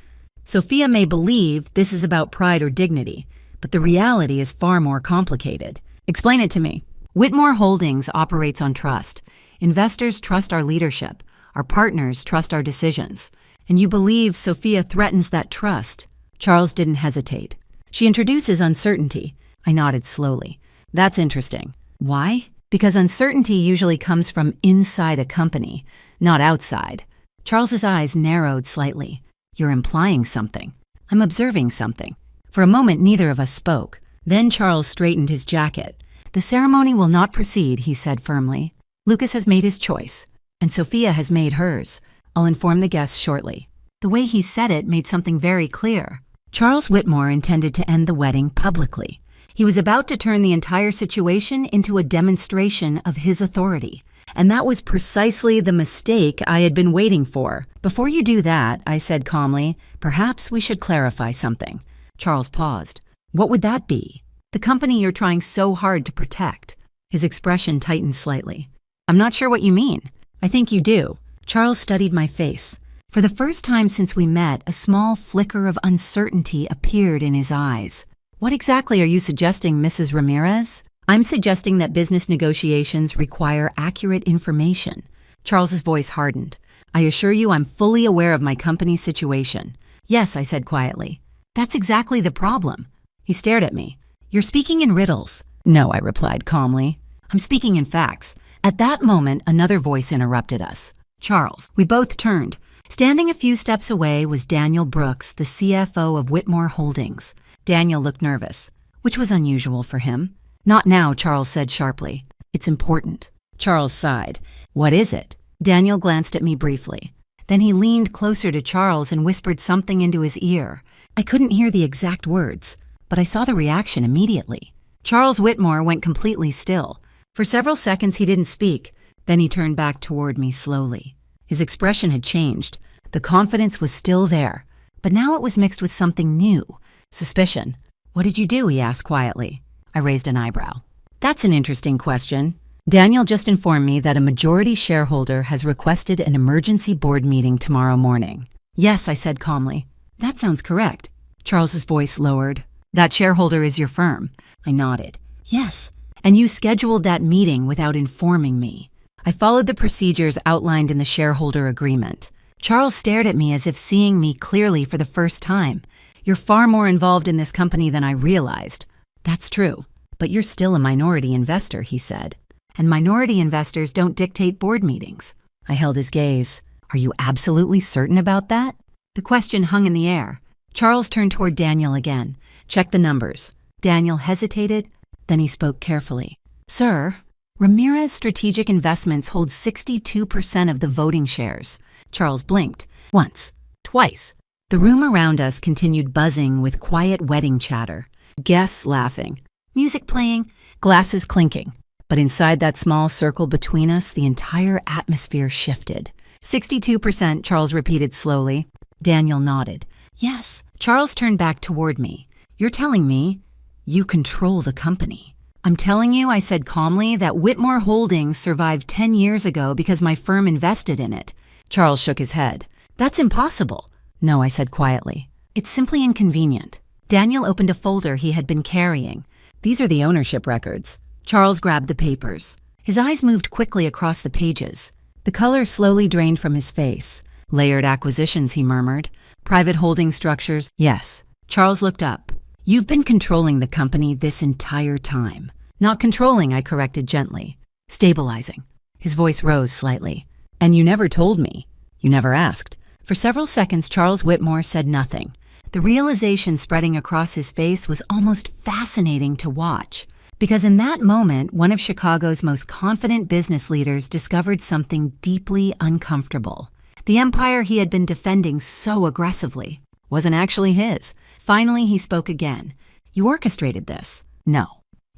Sophia may believe this is about pride or dignity, but the reality is far more complicated. Explain it to me. Whitmore Holdings operates on trust. Investors trust our leadership. Our partners trust our decisions. And you believe Sophia threatens that trust. Charles didn't hesitate. She introduces uncertainty. I nodded slowly. That's interesting. Why? Because uncertainty usually comes from inside a company, not outside. Charles's eyes narrowed slightly. You're implying something. I'm observing something. For a moment, neither of us spoke. Then Charles straightened his jacket. The ceremony will not proceed, he said firmly. Lucas has made his choice, and Sophia has made hers. I'll inform the guests shortly. The way he said it made something very clear. Charles Whitmore intended to end the wedding publicly. He was about to turn the entire situation into a demonstration of his authority. And that was precisely the mistake I had been waiting for. Before you do that, I said calmly, perhaps we should clarify something. Charles paused. What would that be? The company you're trying so hard to protect. His expression tightened slightly. I'm not sure what you mean. I think you do. Charles studied my face. For the first time since we met, a small flicker of uncertainty appeared in his eyes. What exactly are you suggesting, Mrs. Ramirez? I'm suggesting that business negotiations require accurate information. Charles's voice hardened. I assure you I'm fully aware of my company's situation. Yes, I said quietly. That's exactly the problem. He stared at me. You're speaking in riddles. No, I replied calmly. I'm speaking in facts. At that moment, another voice interrupted us. Charles. We both turned. Standing a few steps away was Daniel Brooks, the CFO of Whitmore Holdings. Daniel looked nervous, which was unusual for him. Not now, Charles said sharply. It's important. Charles sighed. What is it? Daniel glanced at me briefly. Then he leaned closer to Charles and whispered something into his ear. I couldn't hear the exact words, but I saw the reaction immediately. Charles Whitmore went completely still. For several seconds he didn't speak. Then he turned back toward me slowly. His expression had changed. The confidence was still there, but now it was mixed with something new. Suspicion. What did you do? He asked quietly. I raised an eyebrow. That's an interesting question. Daniel just informed me that a majority shareholder has requested an emergency board meeting tomorrow morning. Yes, I said calmly. That sounds correct. Charles's voice lowered. That shareholder is your firm. I nodded. Yes. And you scheduled that meeting without informing me. I followed the procedures outlined in the shareholder agreement. Charles stared at me as if seeing me clearly for the first time. You're far more involved in this company than I realized. That's true, but you're still a minority investor, he said. And minority investors don't dictate board meetings. I held his gaze. Are you absolutely certain about that? The question hung in the air. Charles turned toward Daniel again. Check the numbers. Daniel hesitated, then he spoke carefully. Sir, Ramirez Strategic Investments holds 62% of the voting shares. Charles blinked. Once. Twice. The room around us continued buzzing with quiet wedding chatter. Guests laughing. Music playing. Glasses clinking. But inside that small circle between us, the entire atmosphere shifted. 62%, Charles repeated slowly. Daniel nodded. Yes. Charles turned back toward me. You're telling me you control the company. I'm telling you, I said calmly, that Whitmore Holdings survived 10 years ago because my firm invested in it. Charles shook his head. That's impossible. No, I said quietly. It's simply inconvenient. Daniel opened a folder he had been carrying. These are the ownership records. Charles grabbed the papers. His eyes moved quickly across the pages. The color slowly drained from his face. Layered acquisitions, he murmured. Private holding structures. Yes. Charles looked up. You've been controlling the company this entire time. Not controlling, I corrected gently. Stabilizing. His voice rose slightly. And you never told me. You never asked. For several seconds, Charles Whitmore said nothing. The realization spreading across his face was almost fascinating to watch. Because in that moment, one of Chicago's most confident business leaders discovered something deeply uncomfortable. The empire he had been defending so aggressively wasn't actually his. Finally, he spoke again. You orchestrated this. No.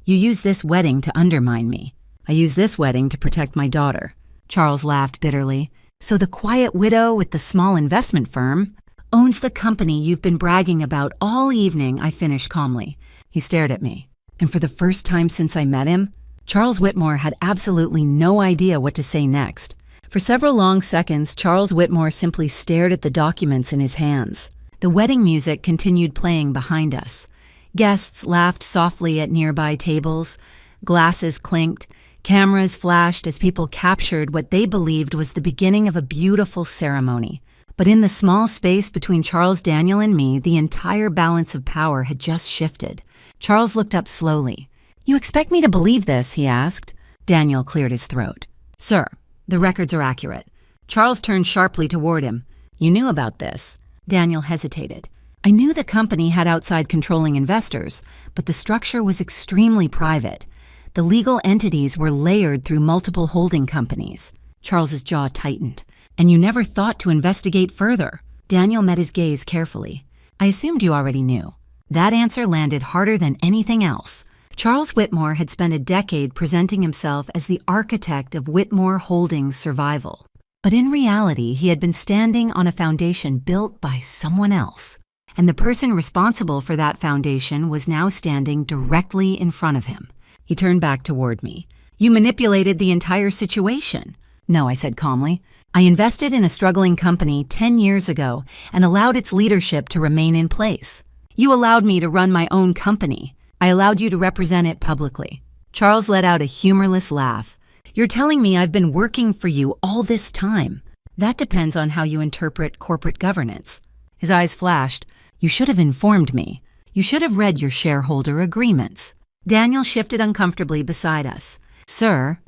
You used this wedding to undermine me. I used this wedding to protect my daughter. Charles laughed bitterly. So the quiet widow with the small investment firm owns the company you've been bragging about all evening, I finished calmly. He stared at me. And for the first time since I met him, Charles Whitmore had absolutely no idea what to say next. For several long seconds, Charles Whitmore simply stared at the documents in his hands. The wedding music continued playing behind us. Guests laughed softly at nearby tables. Glasses clinked. Cameras flashed as people captured what they believed was the beginning of a beautiful ceremony. But in the small space between Charles, Daniel, and me, the entire balance of power had just shifted. Charles looked up slowly. You expect me to believe this? He asked. Daniel cleared his throat. Sir, the records are accurate. Charles turned sharply toward him. You knew about this. Daniel hesitated. I knew the company had outside controlling investors, but the structure was extremely private. The legal entities were layered through multiple holding companies. Charles's jaw tightened. And you never thought to investigate further. Daniel met his gaze carefully. I assumed you already knew. That answer landed harder than anything else. Charles Whitmore had spent a decade presenting himself as the architect of Whitmore Holdings' survival. But in reality, he had been standing on a foundation built by someone else, and the person responsible for that foundation was now standing directly in front of him. He turned back toward me. "You manipulated the entire situation." "No," I said calmly. "I invested in a struggling company 10 years ago and allowed its leadership to remain in place. You allowed me to run my own company. I allowed you to represent it publicly." Charles let out a humorless laugh. "You're telling me I've been working for you all this time. That depends on how you interpret corporate governance." His eyes flashed. "You should have informed me. You should have read your shareholder agreements." Daniel shifted uncomfortably beside us. "Sir,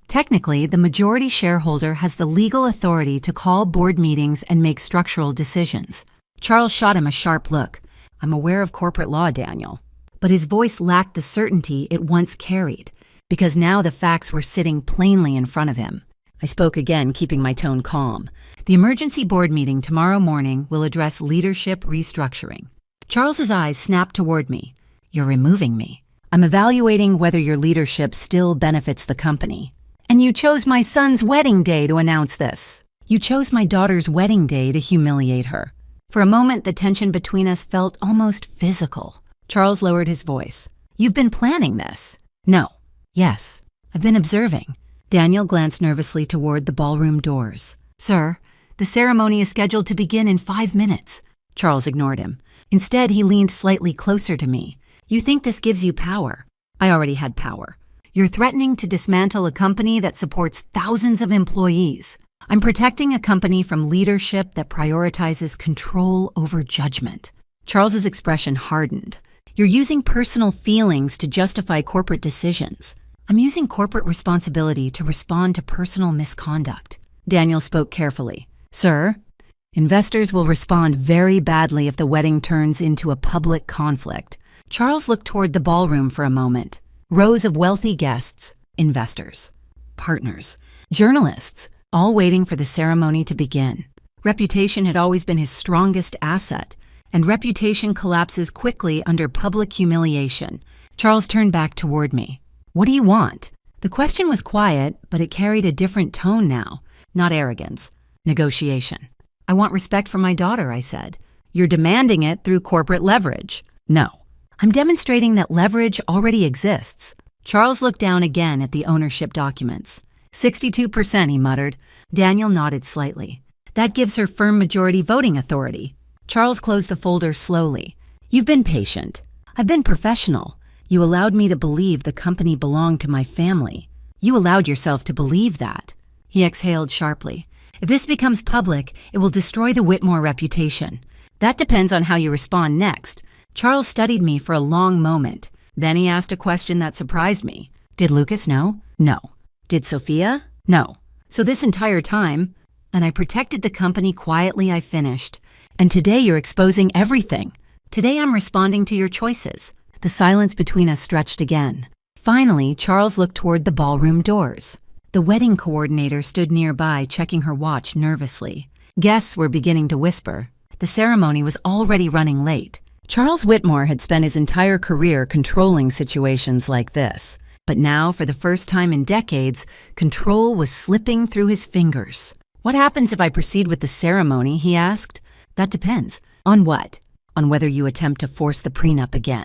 technically, the majority shareholder has the legal authority to call board meetings and make structural decisions." Charles shot him a sharp look. "I'm aware of corporate law, Daniel." But his voice lacked the certainty it once carried, because now the facts were sitting plainly in front of him. I spoke again, keeping my tone calm. "The emergency board meeting tomorrow morning will address leadership restructuring." Charles's eyes snapped toward me. "You're removing me. I'm evaluating whether your leadership still benefits the company. And you chose my son's wedding day to announce this. You chose my daughter's wedding day to humiliate her." For a moment, the tension between us felt almost physical. Charles lowered his voice. "You've been planning this." "No." "Yes. I've been observing." Daniel glanced nervously toward the ballroom doors. "Sir, the ceremony is scheduled to begin in 5 minutes." Charles ignored him. Instead, he leaned slightly closer to me. "You think this gives you power?" I already had power. "You're threatening to dismantle a company that supports thousands of employees. I'm protecting a company from leadership that prioritizes control over judgment." Charles's expression hardened. "You're using personal feelings to justify corporate decisions. I'm using corporate responsibility to respond to personal misconduct." Daniel spoke carefully. "Sir, investors will respond very badly if the wedding turns into a public conflict." Charles looked toward the ballroom for a moment. Rows of wealthy guests, investors, partners, journalists, all waiting for the ceremony to begin. Reputation had always been his strongest asset, and reputation collapses quickly under public humiliation. Charles turned back toward me. "What do you want?" The question was quiet, but it carried a different tone now. Not arrogance. Negotiation. "I want respect for my daughter," I said. "You're demanding it through corporate leverage." "No. I'm demonstrating that leverage already exists." Charles looked down again at the ownership documents. 62%, he muttered. Daniel nodded slightly. "That gives her firm majority voting authority." Charles closed the folder slowly. "You've been patient. I've been professional. You allowed me to believe the company belonged to my family. You allowed yourself to believe that." He exhaled sharply. "If this becomes public, it will destroy the Whitmore reputation. That depends on how you respond next." Charles studied me for a long moment. Then he asked a question that surprised me. "Did Lucas know?" "No." "Did Sophia?" "No." "So this entire time," and I protected the company quietly, I finished. "And today you're exposing everything. Today I'm responding to your choices." The silence between us stretched again. Finally, Charles looked toward the ballroom doors. The wedding coordinator stood nearby, checking her watch nervously. Guests were beginning to whisper. The ceremony was already running late. Charles Whitmore had spent his entire career controlling situations like this. But now, for the first time in decades, control was slipping through his fingers. "What happens if I proceed with the ceremony?" he asked. "That depends." "On what?" "On whether you attempt to force the prenup again."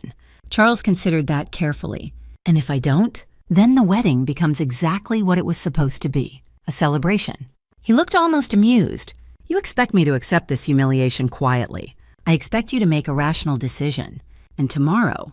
Charles considered that carefully. "And if I don't, then the wedding becomes exactly what it was supposed to be, a celebration." He looked almost amused. "You expect me to accept this humiliation quietly. I expect you to make a rational decision. And tomorrow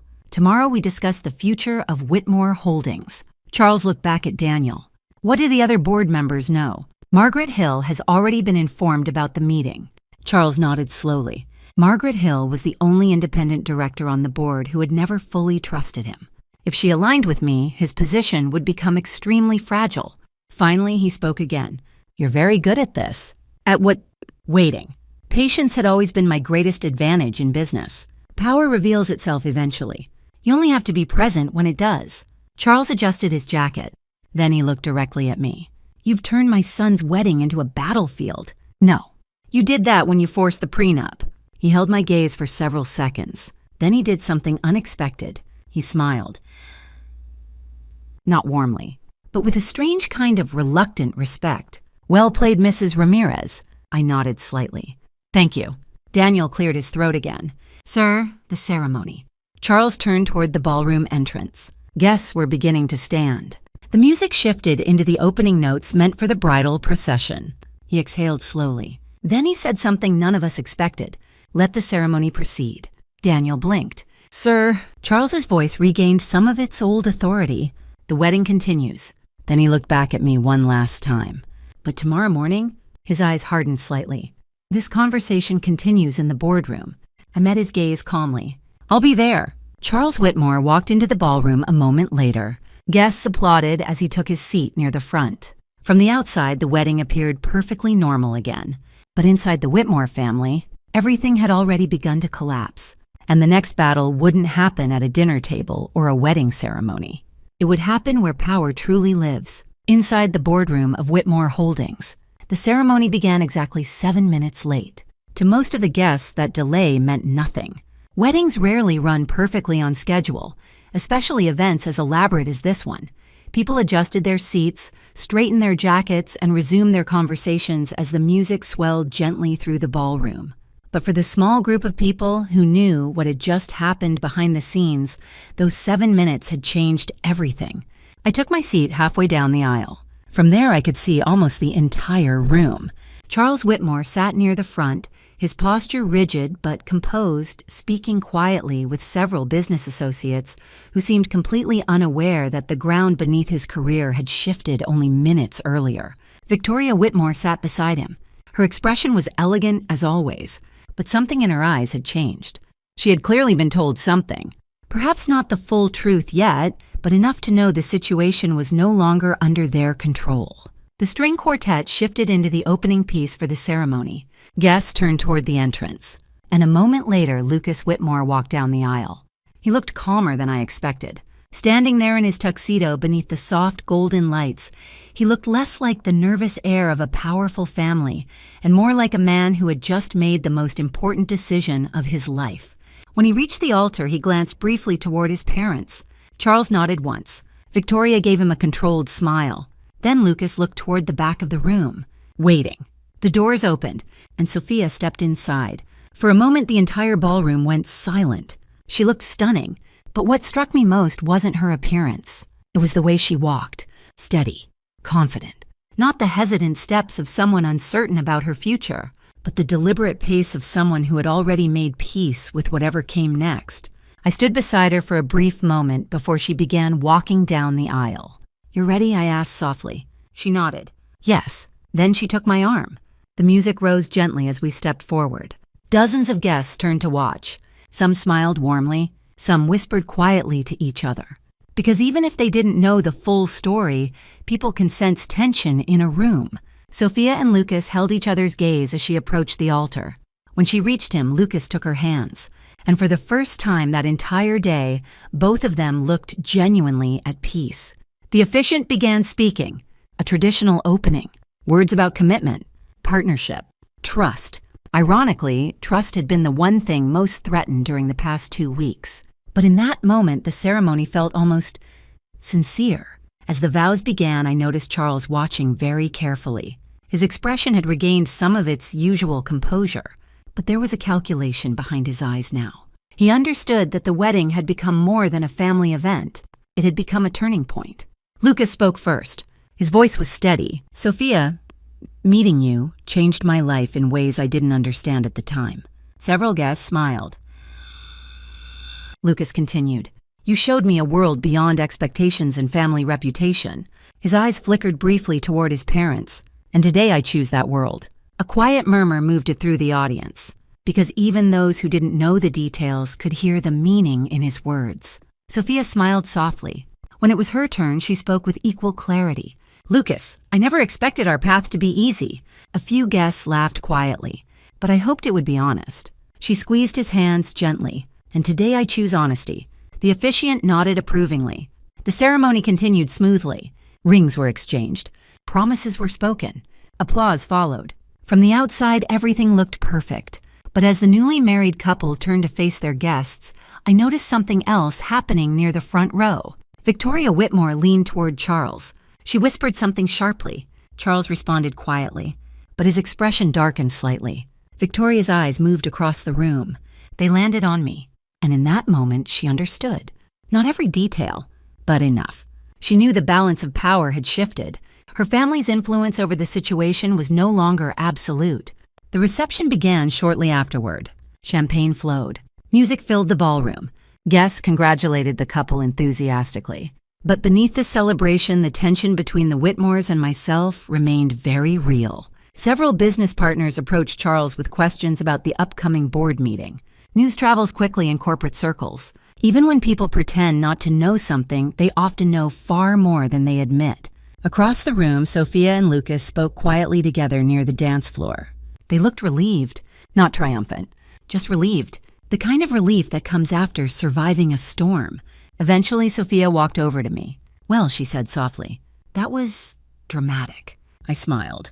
we discuss the future of Whitmore Holdings." Charles looked back at Daniel. "What do the other board members know?" "Margaret Hill has already been informed about the meeting." Charles nodded slowly. Margaret Hill was the only independent director on the board who had never fully trusted him. If she aligned with me, his position would become extremely fragile. Finally, he spoke again. "You're very good at this." "At what?" "Waiting. Patience had always been my greatest advantage in business. Power reveals itself eventually. You only have to be present when it does." Charles adjusted his jacket. Then he looked directly at me. "You've turned my son's wedding into a battlefield." "No. You did that when you forced the prenup." He held my gaze for several seconds. Then he did something unexpected. He smiled. Not warmly, but with a strange kind of reluctant respect. "Well played, Mrs. Ramirez." I nodded slightly. "Thank you." Daniel cleared his throat again. "Sir, the ceremony." Charles turned toward the ballroom entrance. Guests were beginning to stand. The music shifted into the opening notes meant for the bridal procession. He exhaled slowly. Then he said something none of us expected. "Let the ceremony proceed." Daniel blinked. "Sir," Charles's voice regained some of its old authority. "The wedding continues." Then he looked back at me one last time. "But tomorrow morning?" His eyes hardened slightly. "This conversation continues in the boardroom." I met his gaze calmly. "I'll be there." Charles Whitmore walked into the ballroom a moment later. Guests applauded as he took his seat near the front. From the outside, the wedding appeared perfectly normal again. But inside the Whitmore family, everything had already begun to collapse. And the next battle wouldn't happen at a dinner table or a wedding ceremony. It would happen where power truly lives, inside the boardroom of Whitmore Holdings. The ceremony began exactly 7 minutes late. To most of the guests, that delay meant nothing. Weddings rarely run perfectly on schedule, especially events as elaborate as this one. People adjusted their seats, straightened their jackets, and resumed their conversations as the music swelled gently through the ballroom. But for the small group of people who knew what had just happened behind the scenes, those 7 minutes had changed everything. I took my seat halfway down the aisle. From there I could see almost the entire room. Charles Whitmore sat near the front, his posture rigid but composed, speaking quietly with several business associates who seemed completely unaware that the ground beneath his career had shifted only minutes earlier. Victoria Whitmore sat beside him. Her expression was elegant as always, but something in her eyes had changed. She had clearly been told something. Perhaps not the full truth yet, but enough to know the situation was no longer under their control. The string quartet shifted into the opening piece for the ceremony. Guests turned toward the entrance, and a moment later Lucas Whitmore walked down the aisle. He looked calmer than I expected. Standing there in his tuxedo beneath the soft golden lights, he looked less like the nervous heir of a powerful family and more like a man who had just made the most important decision of his life. When he reached the altar, he glanced briefly toward his parents. Charles nodded once. Victoria gave him a controlled smile. Then Lucas looked toward the back of the room, waiting. The doors opened, and Sophia stepped inside. For a moment, the entire ballroom went silent. She looked stunning, but what struck me most wasn't her appearance. It was the way she walked, steady, confident. Not the hesitant steps of someone uncertain about her future, but the deliberate pace of someone who had already made peace with whatever came next. I stood beside her for a brief moment before she began walking down the aisle. "You're ready?" I asked softly. She nodded. "Yes." Then she took my arm. The music rose gently as we stepped forward. Dozens of guests turned to watch. Some smiled warmly, some whispered quietly to each other. Because even if they didn't know the full story, people can sense tension in a room. Sophia and Lucas held each other's gaze as she approached the altar. When she reached him, Lucas took her hands. And for the first time that entire day, both of them looked genuinely at peace. The officiant began speaking, a traditional opening, words about commitment, partnership, trust. Ironically, trust had been the one thing most threatened during the past 2 weeks. But in that moment, the ceremony felt almost sincere. As the vows began, I noticed Charles watching very carefully. His expression had regained some of its usual composure, but there was a calculation behind his eyes now. He understood that the wedding had become more than a family event. It had become a turning point. Lucas spoke first. His voice was steady. "Sophia, meeting you changed my life in ways I didn't understand at the time." Several guests smiled. Lucas continued. "You showed me a world beyond expectations and family reputation." His eyes flickered briefly toward his parents. "And today I choose that world." A quiet murmur moved through the audience, because even those who didn't know the details could hear the meaning in his words. Sophia smiled softly. When it was her turn, she spoke with equal clarity. "Lucas, I never expected our path to be easy." A few guests laughed quietly, but I hoped it would be honest. She squeezed his hands gently. "And today I choose honesty." The officiant nodded approvingly. The ceremony continued smoothly. Rings were exchanged. Promises were spoken. Applause followed. From the outside, everything looked perfect. But as the newly married couple turned to face their guests, I noticed something else happening near the front row. Victoria Whitmore leaned toward Charles. She whispered something sharply. Charles responded quietly, but his expression darkened slightly. Victoria's eyes moved across the room. They landed on me, and in that moment she understood. Not every detail, but enough. She knew the balance of power had shifted. Her family's influence over the situation was no longer absolute. The reception began shortly afterward. Champagne flowed. Music filled the ballroom. Guests congratulated the couple enthusiastically. But beneath the celebration, the tension between the Whitmores and myself remained very real. Several business partners approached Charles with questions about the upcoming board meeting. News travels quickly in corporate circles. Even when people pretend not to know something, they often know far more than they admit. Across the room, Sophia and Lucas spoke quietly together near the dance floor. They looked relieved, not triumphant, just relieved. The kind of relief that comes after surviving a storm. Eventually, Sophia walked over to me. "Well," she said softly, "that was dramatic." I smiled.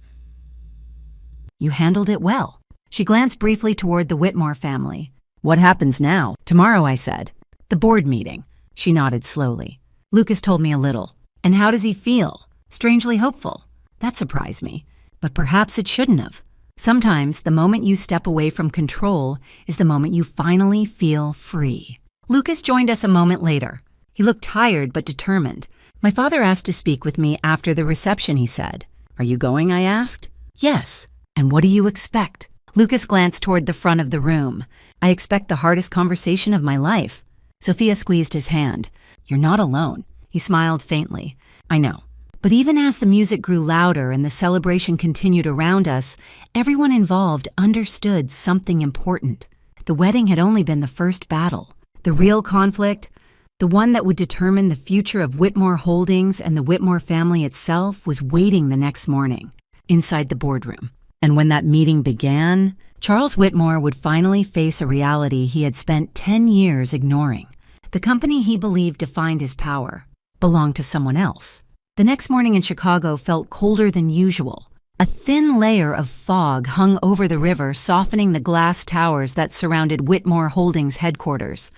"You handled it well." She glanced briefly toward the Whitmore family. "What happens now?" "Tomorrow," I said. "The board meeting." She nodded slowly. "Lucas told me a little." "And how does he feel?" "Strangely hopeful." That surprised me, but perhaps it shouldn't have. Sometimes the moment you step away from control is the moment you finally feel free. Lucas joined us a moment later. He looked tired but determined. "My father asked to speak with me after the reception," he said. "Are you going?" I asked. "Yes." "And what do you expect?" Lucas glanced toward the front of the room. "I expect the hardest conversation of my life." Sophia squeezed his hand. "You're not alone." He smiled faintly. "I know." But even as the music grew louder and the celebration continued around us, everyone involved understood something important. The wedding had only been the first battle. The real conflict, the one that would determine the future of Whitmore Holdings and the Whitmore family itself, was waiting the next morning, inside the boardroom. And when that meeting began, Charles Whitmore would finally face a reality he had spent 10 years ignoring. The company he believed defined his power belonged to someone else. The next morning in Chicago felt colder than usual. A thin layer of fog hung over the river, softening the glass towers that surrounded Whitmore Holdings headquarters.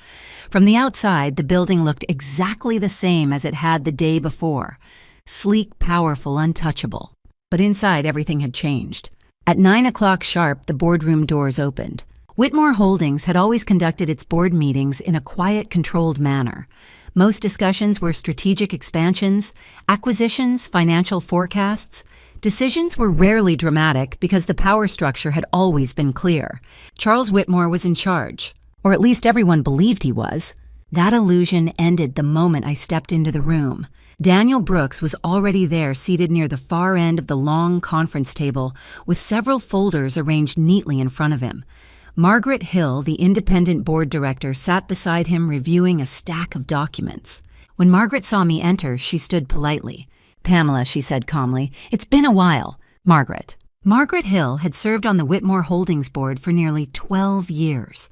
From the outside, the building looked exactly the same as it had the day before. Sleek, powerful, untouchable. But inside, everything had changed. At 9 o'clock sharp, the boardroom doors opened. Whitmore Holdings had always conducted its board meetings in a quiet, controlled manner. Most discussions were strategic expansions, acquisitions, financial forecasts. Decisions were rarely dramatic because the power structure had always been clear. Charles Whitmore was in charge, or at least everyone believed he was. That illusion ended the moment I stepped into the room. Daniel Brooks was already there, seated near the far end of the long conference table, with several folders arranged neatly in front of him. Margaret Hill, the independent board director, sat beside him reviewing a stack of documents. When Margaret saw me enter, she stood politely. "Pamela," she said calmly, "it's been a while." "Margaret." Margaret Hill had served on the Whitmore Holdings board for nearly 12 years.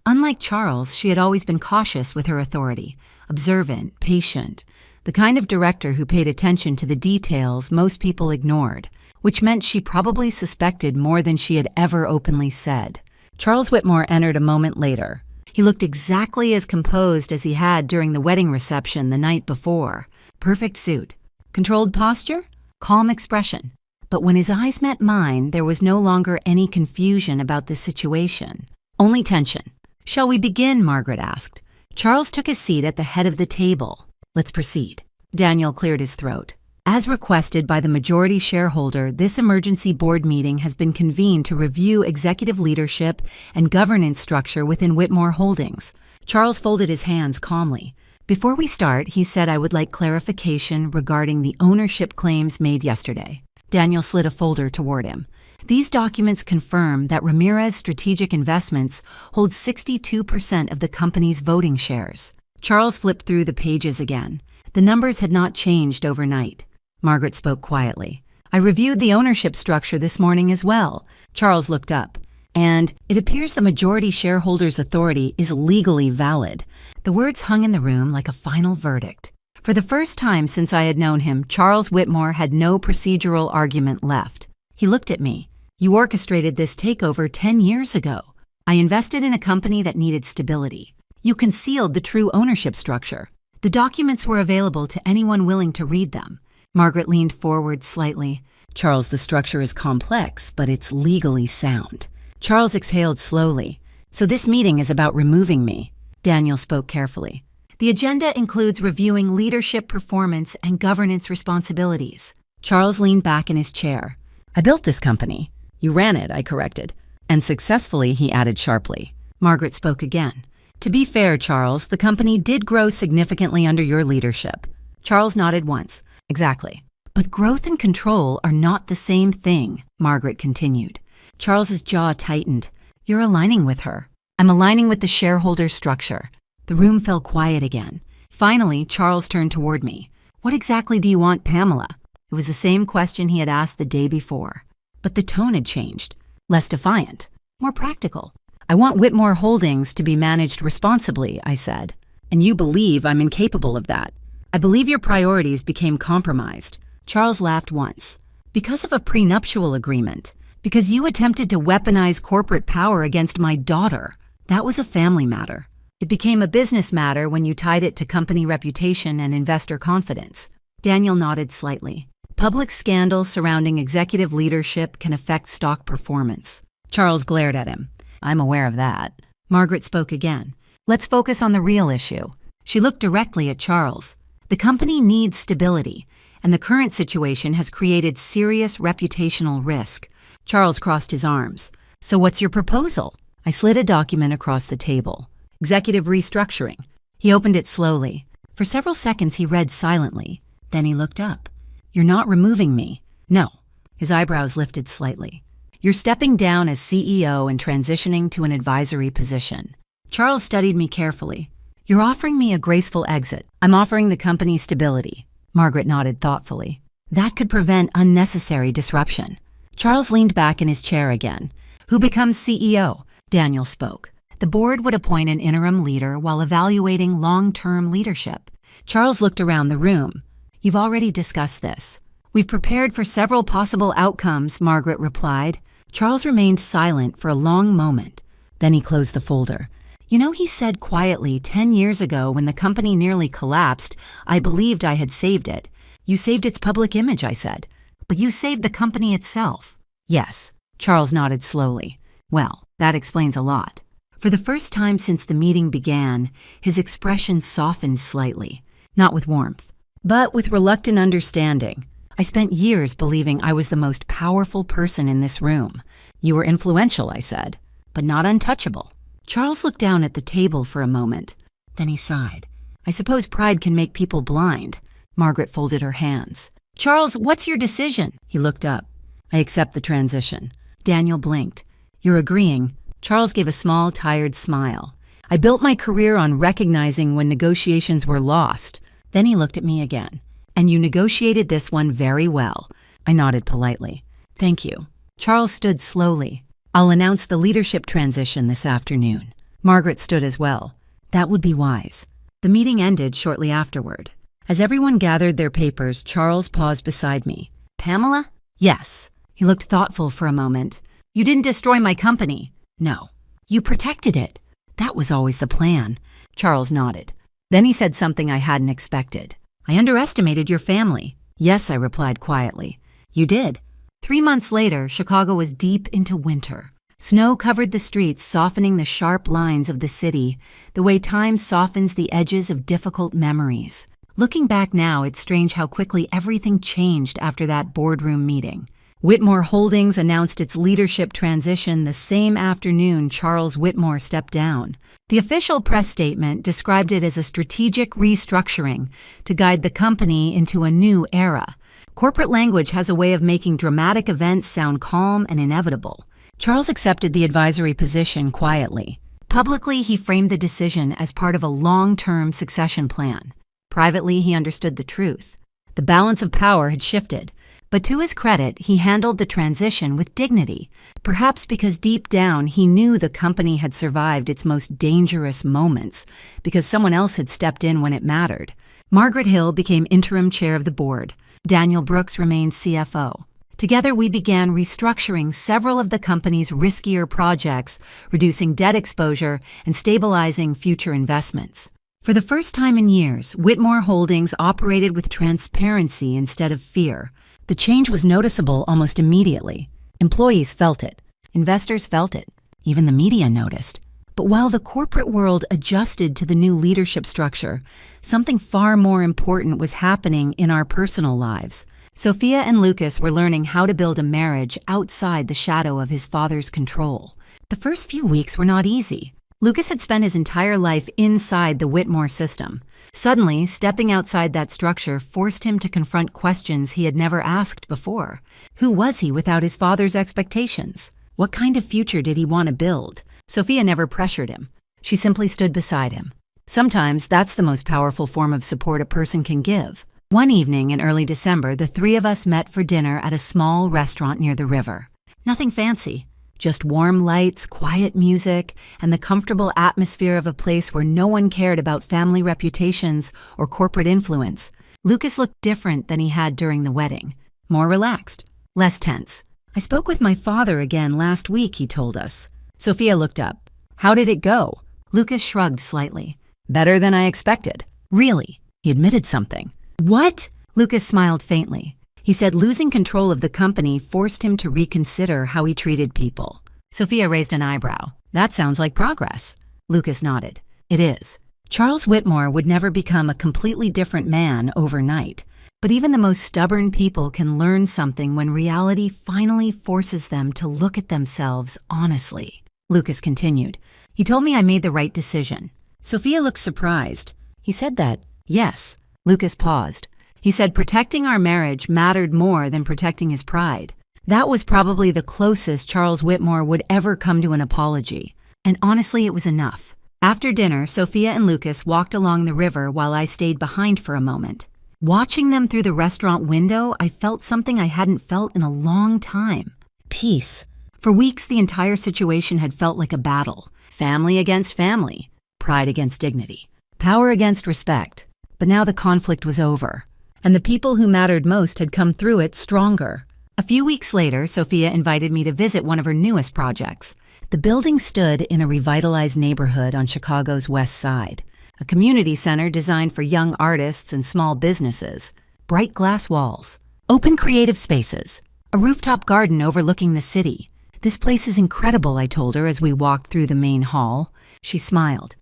Unlike Charles, she had always been cautious with her authority, observant, patient, the kind of director who paid attention to the details most people ignored, which meant she probably suspected more than she had ever openly said. Charles Whitmore entered a moment later. He looked exactly as composed as he had during the wedding reception the night before. Perfect suit, controlled posture, calm expression. But when his eyes met mine, there was no longer any confusion about the situation, only tension. "Shall we begin?" Margaret asked. Charles took his seat at the head of the table. "Let's proceed." Daniel cleared his throat. As requested by the majority shareholder, this emergency board meeting has been convened to review executive leadership and governance structure within Whitmore Holdings. Charles folded his hands calmly. "Before we start," he said, "I would like clarification regarding the ownership claims made yesterday." Daniel slid a folder toward him. "These documents confirm that Ramirez Strategic Investments holds 62% of the company's voting shares." Charles flipped through the pages again. The numbers had not changed overnight. Margaret spoke quietly. "I reviewed the ownership structure this morning as well." Charles looked up. "And it appears the majority shareholder's authority is legally valid." The words hung in the room like a final verdict. For the first time since I had known him, Charles Whitmore had no procedural argument left. He looked at me. "You orchestrated this takeover 10 years ago. I invested in a company that needed stability. You concealed the true ownership structure. The documents were available to anyone willing to read them. Margaret leaned forward slightly. Charles, the structure is complex, but it's legally sound. Charles exhaled slowly. So this meeting is about removing me. Daniel spoke carefully. The agenda includes reviewing leadership performance and governance responsibilities. Charles leaned back in his chair. I built this company. You ran it, I corrected. And successfully, he added sharply. Margaret spoke again. To be fair, Charles, the company did grow significantly under your leadership. Charles nodded once. Exactly. But growth and control are not the same thing, Margaret continued. Charles's jaw tightened. You're aligning with her. I'm aligning with the shareholder structure. The room fell quiet again. Finally, Charles turned toward me. What exactly do you want, Pamela? It was the same question he had asked the day before. But the tone had changed. Less defiant. More practical. I want Whitmore Holdings to be managed responsibly, I said. And you believe I'm incapable of that. I believe your priorities became compromised. Charles laughed once. Because of a prenuptial agreement. Because you attempted to weaponize corporate power against my daughter. That was a family matter. It became a business matter when you tied it to company reputation and investor confidence. Daniel nodded slightly. Public scandal surrounding executive leadership can affect stock performance. Charles glared at him. I'm aware of that. Margaret spoke again. Let's focus on the real issue. She looked directly at Charles. The company needs stability, and the current situation has created serious reputational risk. Charles crossed his arms. So what's your proposal? I slid a document across the table. Executive restructuring. He opened it slowly. For several seconds he read silently. Then he looked up. You're not removing me. No. His eyebrows lifted slightly. You're stepping down as CEO and transitioning to an advisory position. Charles studied me carefully. You're offering me a graceful exit. I'm offering the company stability. Margaret nodded thoughtfully. That could prevent unnecessary disruption. Charles leaned back in his chair again. Who becomes CEO? Daniel spoke. The board would appoint an interim leader while evaluating long-term leadership. Charles looked around the room. You've already discussed this. We've prepared for several possible outcomes, Margaret replied. Charles remained silent for a long moment. Then he closed the folder. You know, he said quietly 10 years ago when the company nearly collapsed, I believed I had saved it. You saved its public image, I said. But you saved the company itself. Yes. Charles nodded slowly. Well, that explains a lot. For the first time since the meeting began, his expression softened slightly. Not with warmth, but with reluctant understanding. I spent years believing I was the most powerful person in this room. You were influential, I said, but not untouchable. Charles looked down at the table for a moment. Then he sighed. I suppose pride can make people blind. Margaret folded her hands. Charles, what's your decision? He looked up. I accept the transition. Daniel blinked. You're agreeing. Charles gave a small, tired smile. I built my career on recognizing when negotiations were lost. Then he looked at me again. And you negotiated this one very well. I nodded politely. Thank you. Charles stood slowly. I'll announce the leadership transition this afternoon. Margaret stood as well. That would be wise. The meeting ended shortly afterward. As everyone gathered their papers, Charles paused beside me. Pamela? Yes. He looked thoughtful for a moment. You didn't destroy my company. No. You protected it. That was always the plan. Charles nodded. Then he said something I hadn't expected. I underestimated your family. Yes, I replied quietly. You did. 3 months later, Chicago was deep into winter. Snow covered the streets, softening the sharp lines of the city, the way time softens the edges of difficult memories. Looking back now, it's strange how quickly everything changed after that boardroom meeting. Whitmore Holdings announced its leadership transition the same afternoon Charles Whitmore stepped down. The official press statement described it as a strategic restructuring to guide the company into a new era. Corporate language has a way of making dramatic events sound calm and inevitable. Charles accepted the advisory position quietly. Publicly, he framed the decision as part of a long-term succession plan. Privately, he understood the truth. The balance of power had shifted. But to his credit, he handled the transition with dignity, perhaps because deep down he knew the company had survived its most dangerous moments, because someone else had stepped in when it mattered. Margaret Hill became interim chair of the board. Daniel Brooks remained CFO. Together, we began restructuring several of the company's riskier projects, reducing debt exposure and stabilizing future investments. For the first time in years, Whitmore Holdings operated with transparency instead of fear. The change was noticeable almost immediately. Employees felt it. Investors felt it. Even the media noticed. But while the corporate world adjusted to the new leadership structure, something far more important was happening in our personal lives. Sophia and Lucas were learning how to build a marriage outside the shadow of his father's control. The first few weeks were not easy. Lucas had spent his entire life inside the Whitmore system. Suddenly, stepping outside that structure forced him to confront questions he had never asked before. Who was he without his father's expectations? What kind of future did he want to build? Sophia never pressured him. She simply stood beside him. Sometimes that's the most powerful form of support a person can give. One evening in early December, the three of us met for dinner at a small restaurant near the river. Nothing fancy, just warm lights, quiet music, and the comfortable atmosphere of a place where no one cared about family reputations or corporate influence. Lucas looked different than he had during the wedding. More relaxed, less tense. I spoke with my father again last week, he told us. Sophia looked up. How did it go? Lucas shrugged slightly. Better than I expected. Really? He admitted something. What? Lucas smiled faintly. He said losing control of the company forced him to reconsider how he treated people. Sophia raised an eyebrow. That sounds like progress. Lucas nodded. It is. Charles Whitmore would never become a completely different man overnight. But even the most stubborn people can learn something when reality finally forces them to look at themselves honestly. Lucas continued. He told me I made the right decision. Sophia looked surprised. He said that, yes. Lucas paused. He said protecting our marriage mattered more than protecting his pride. That was probably the closest Charles Whitmore would ever come to an apology. And honestly, it was enough. After dinner, Sophia and Lucas walked along the river while I stayed behind for a moment. Watching them through the restaurant window, I felt something I hadn't felt in a long time. Peace. For weeks, the entire situation had felt like a battle. Family against family. Pride against dignity. Power against respect. But now the conflict was over, and the people who mattered most had come through it stronger. A few weeks later, Sophia invited me to visit one of her newest projects. The building stood in a revitalized neighborhood on Chicago's West Side, a community center designed for young artists and small businesses. Bright glass walls, open creative spaces, a rooftop garden overlooking the city. This place is incredible, I told her as we walked through the main hall. She smiled.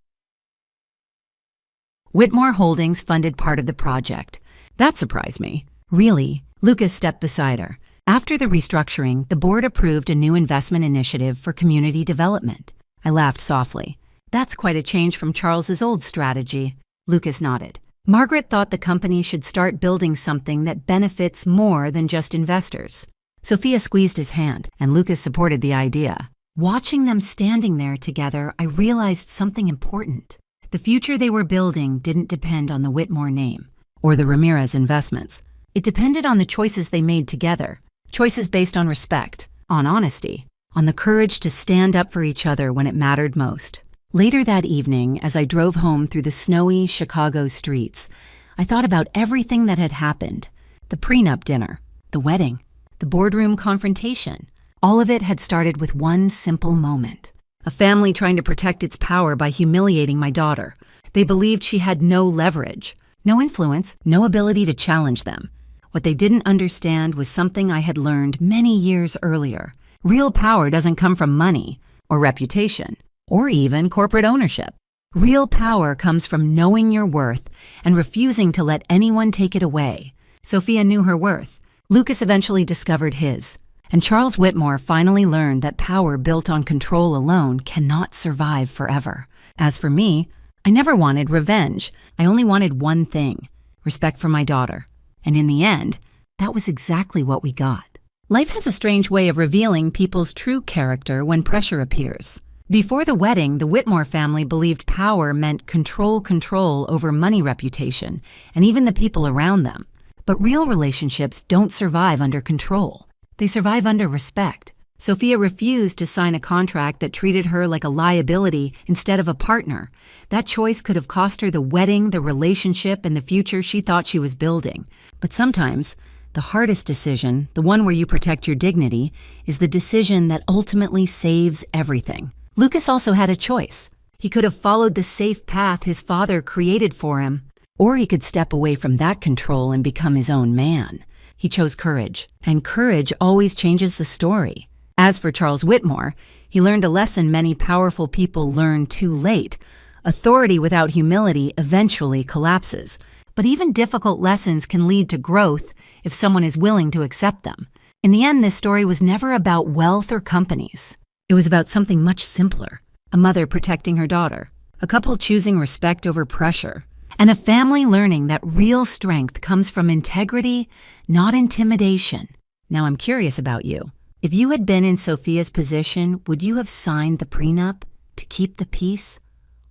Whitmore Holdings funded part of the project. That surprised me. Really? Lucas stepped beside her. After the restructuring, the board approved a new investment initiative for community development. I laughed softly. That's quite a change from Charles's old strategy. Lucas nodded. Margaret thought the company should start building something that benefits more than just investors. Sophia squeezed his hand, and Lucas supported the idea. Watching them standing there together, I realized something important. The future they were building didn't depend on the Whitmore name or the Ramirez investments. It depended on the choices they made together, choices based on respect, on honesty, on the courage to stand up for each other when it mattered most. Later that evening, as I drove home through the snowy Chicago streets, I thought about everything that had happened. The prenup dinner, the wedding, the boardroom confrontation. All of it had started with one simple moment. A family trying to protect its power by humiliating my daughter. They believed she had no leverage, no influence, no ability to challenge them. What they didn't understand was something I had learned many years earlier. Real power doesn't come from money or reputation or even corporate ownership. Real power comes from knowing your worth and refusing to let anyone take it away. Sophia knew her worth. Lucas eventually discovered his. And Charles Whitmore finally learned that power built on control alone cannot survive forever. As for me, I never wanted revenge. I only wanted one thing, respect for my daughter. And in the end, that was exactly what we got. Life has a strange way of revealing people's true character when pressure appears. Before the wedding, the Whitmore family believed power meant control over money, reputation, and even the people around them. But real relationships don't survive under control. They survive under respect. Sophia refused to sign a contract that treated her like a liability instead of a partner. That choice could have cost her the wedding, the relationship, and the future she thought she was building. But sometimes, The hardest decision, the one where you protect your dignity, is the decision that ultimately saves everything. Lucas also had a choice. He could have followed the safe path his father created for him, or he could step away from that control and become his own man. He chose courage, and courage always changes the story. As for Charles Whitmore, he learned a lesson many powerful people learn too late. Authority without humility eventually collapses. But even difficult lessons can lead to growth if someone is willing to accept them. In the end, this story was never about wealth or companies. It was about something much simpler. A mother protecting her daughter, a couple choosing respect over pressure, and a family learning that real strength comes from integrity, not intimidation. Now I'm curious about you. If you had been in Sophia's position, would you have signed the prenup to keep the peace,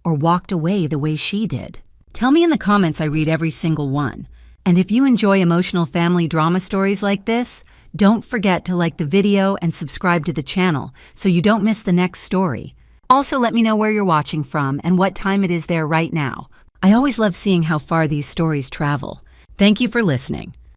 or walked away the way she did? Tell me in the comments. I read every single one. And if you enjoy emotional family drama stories like this, don't forget to like the video and subscribe to the channel so you don't miss the next story. Also, let me know where you're watching from and what time it is there right now. I always love seeing how far these stories travel. Thank you for listening.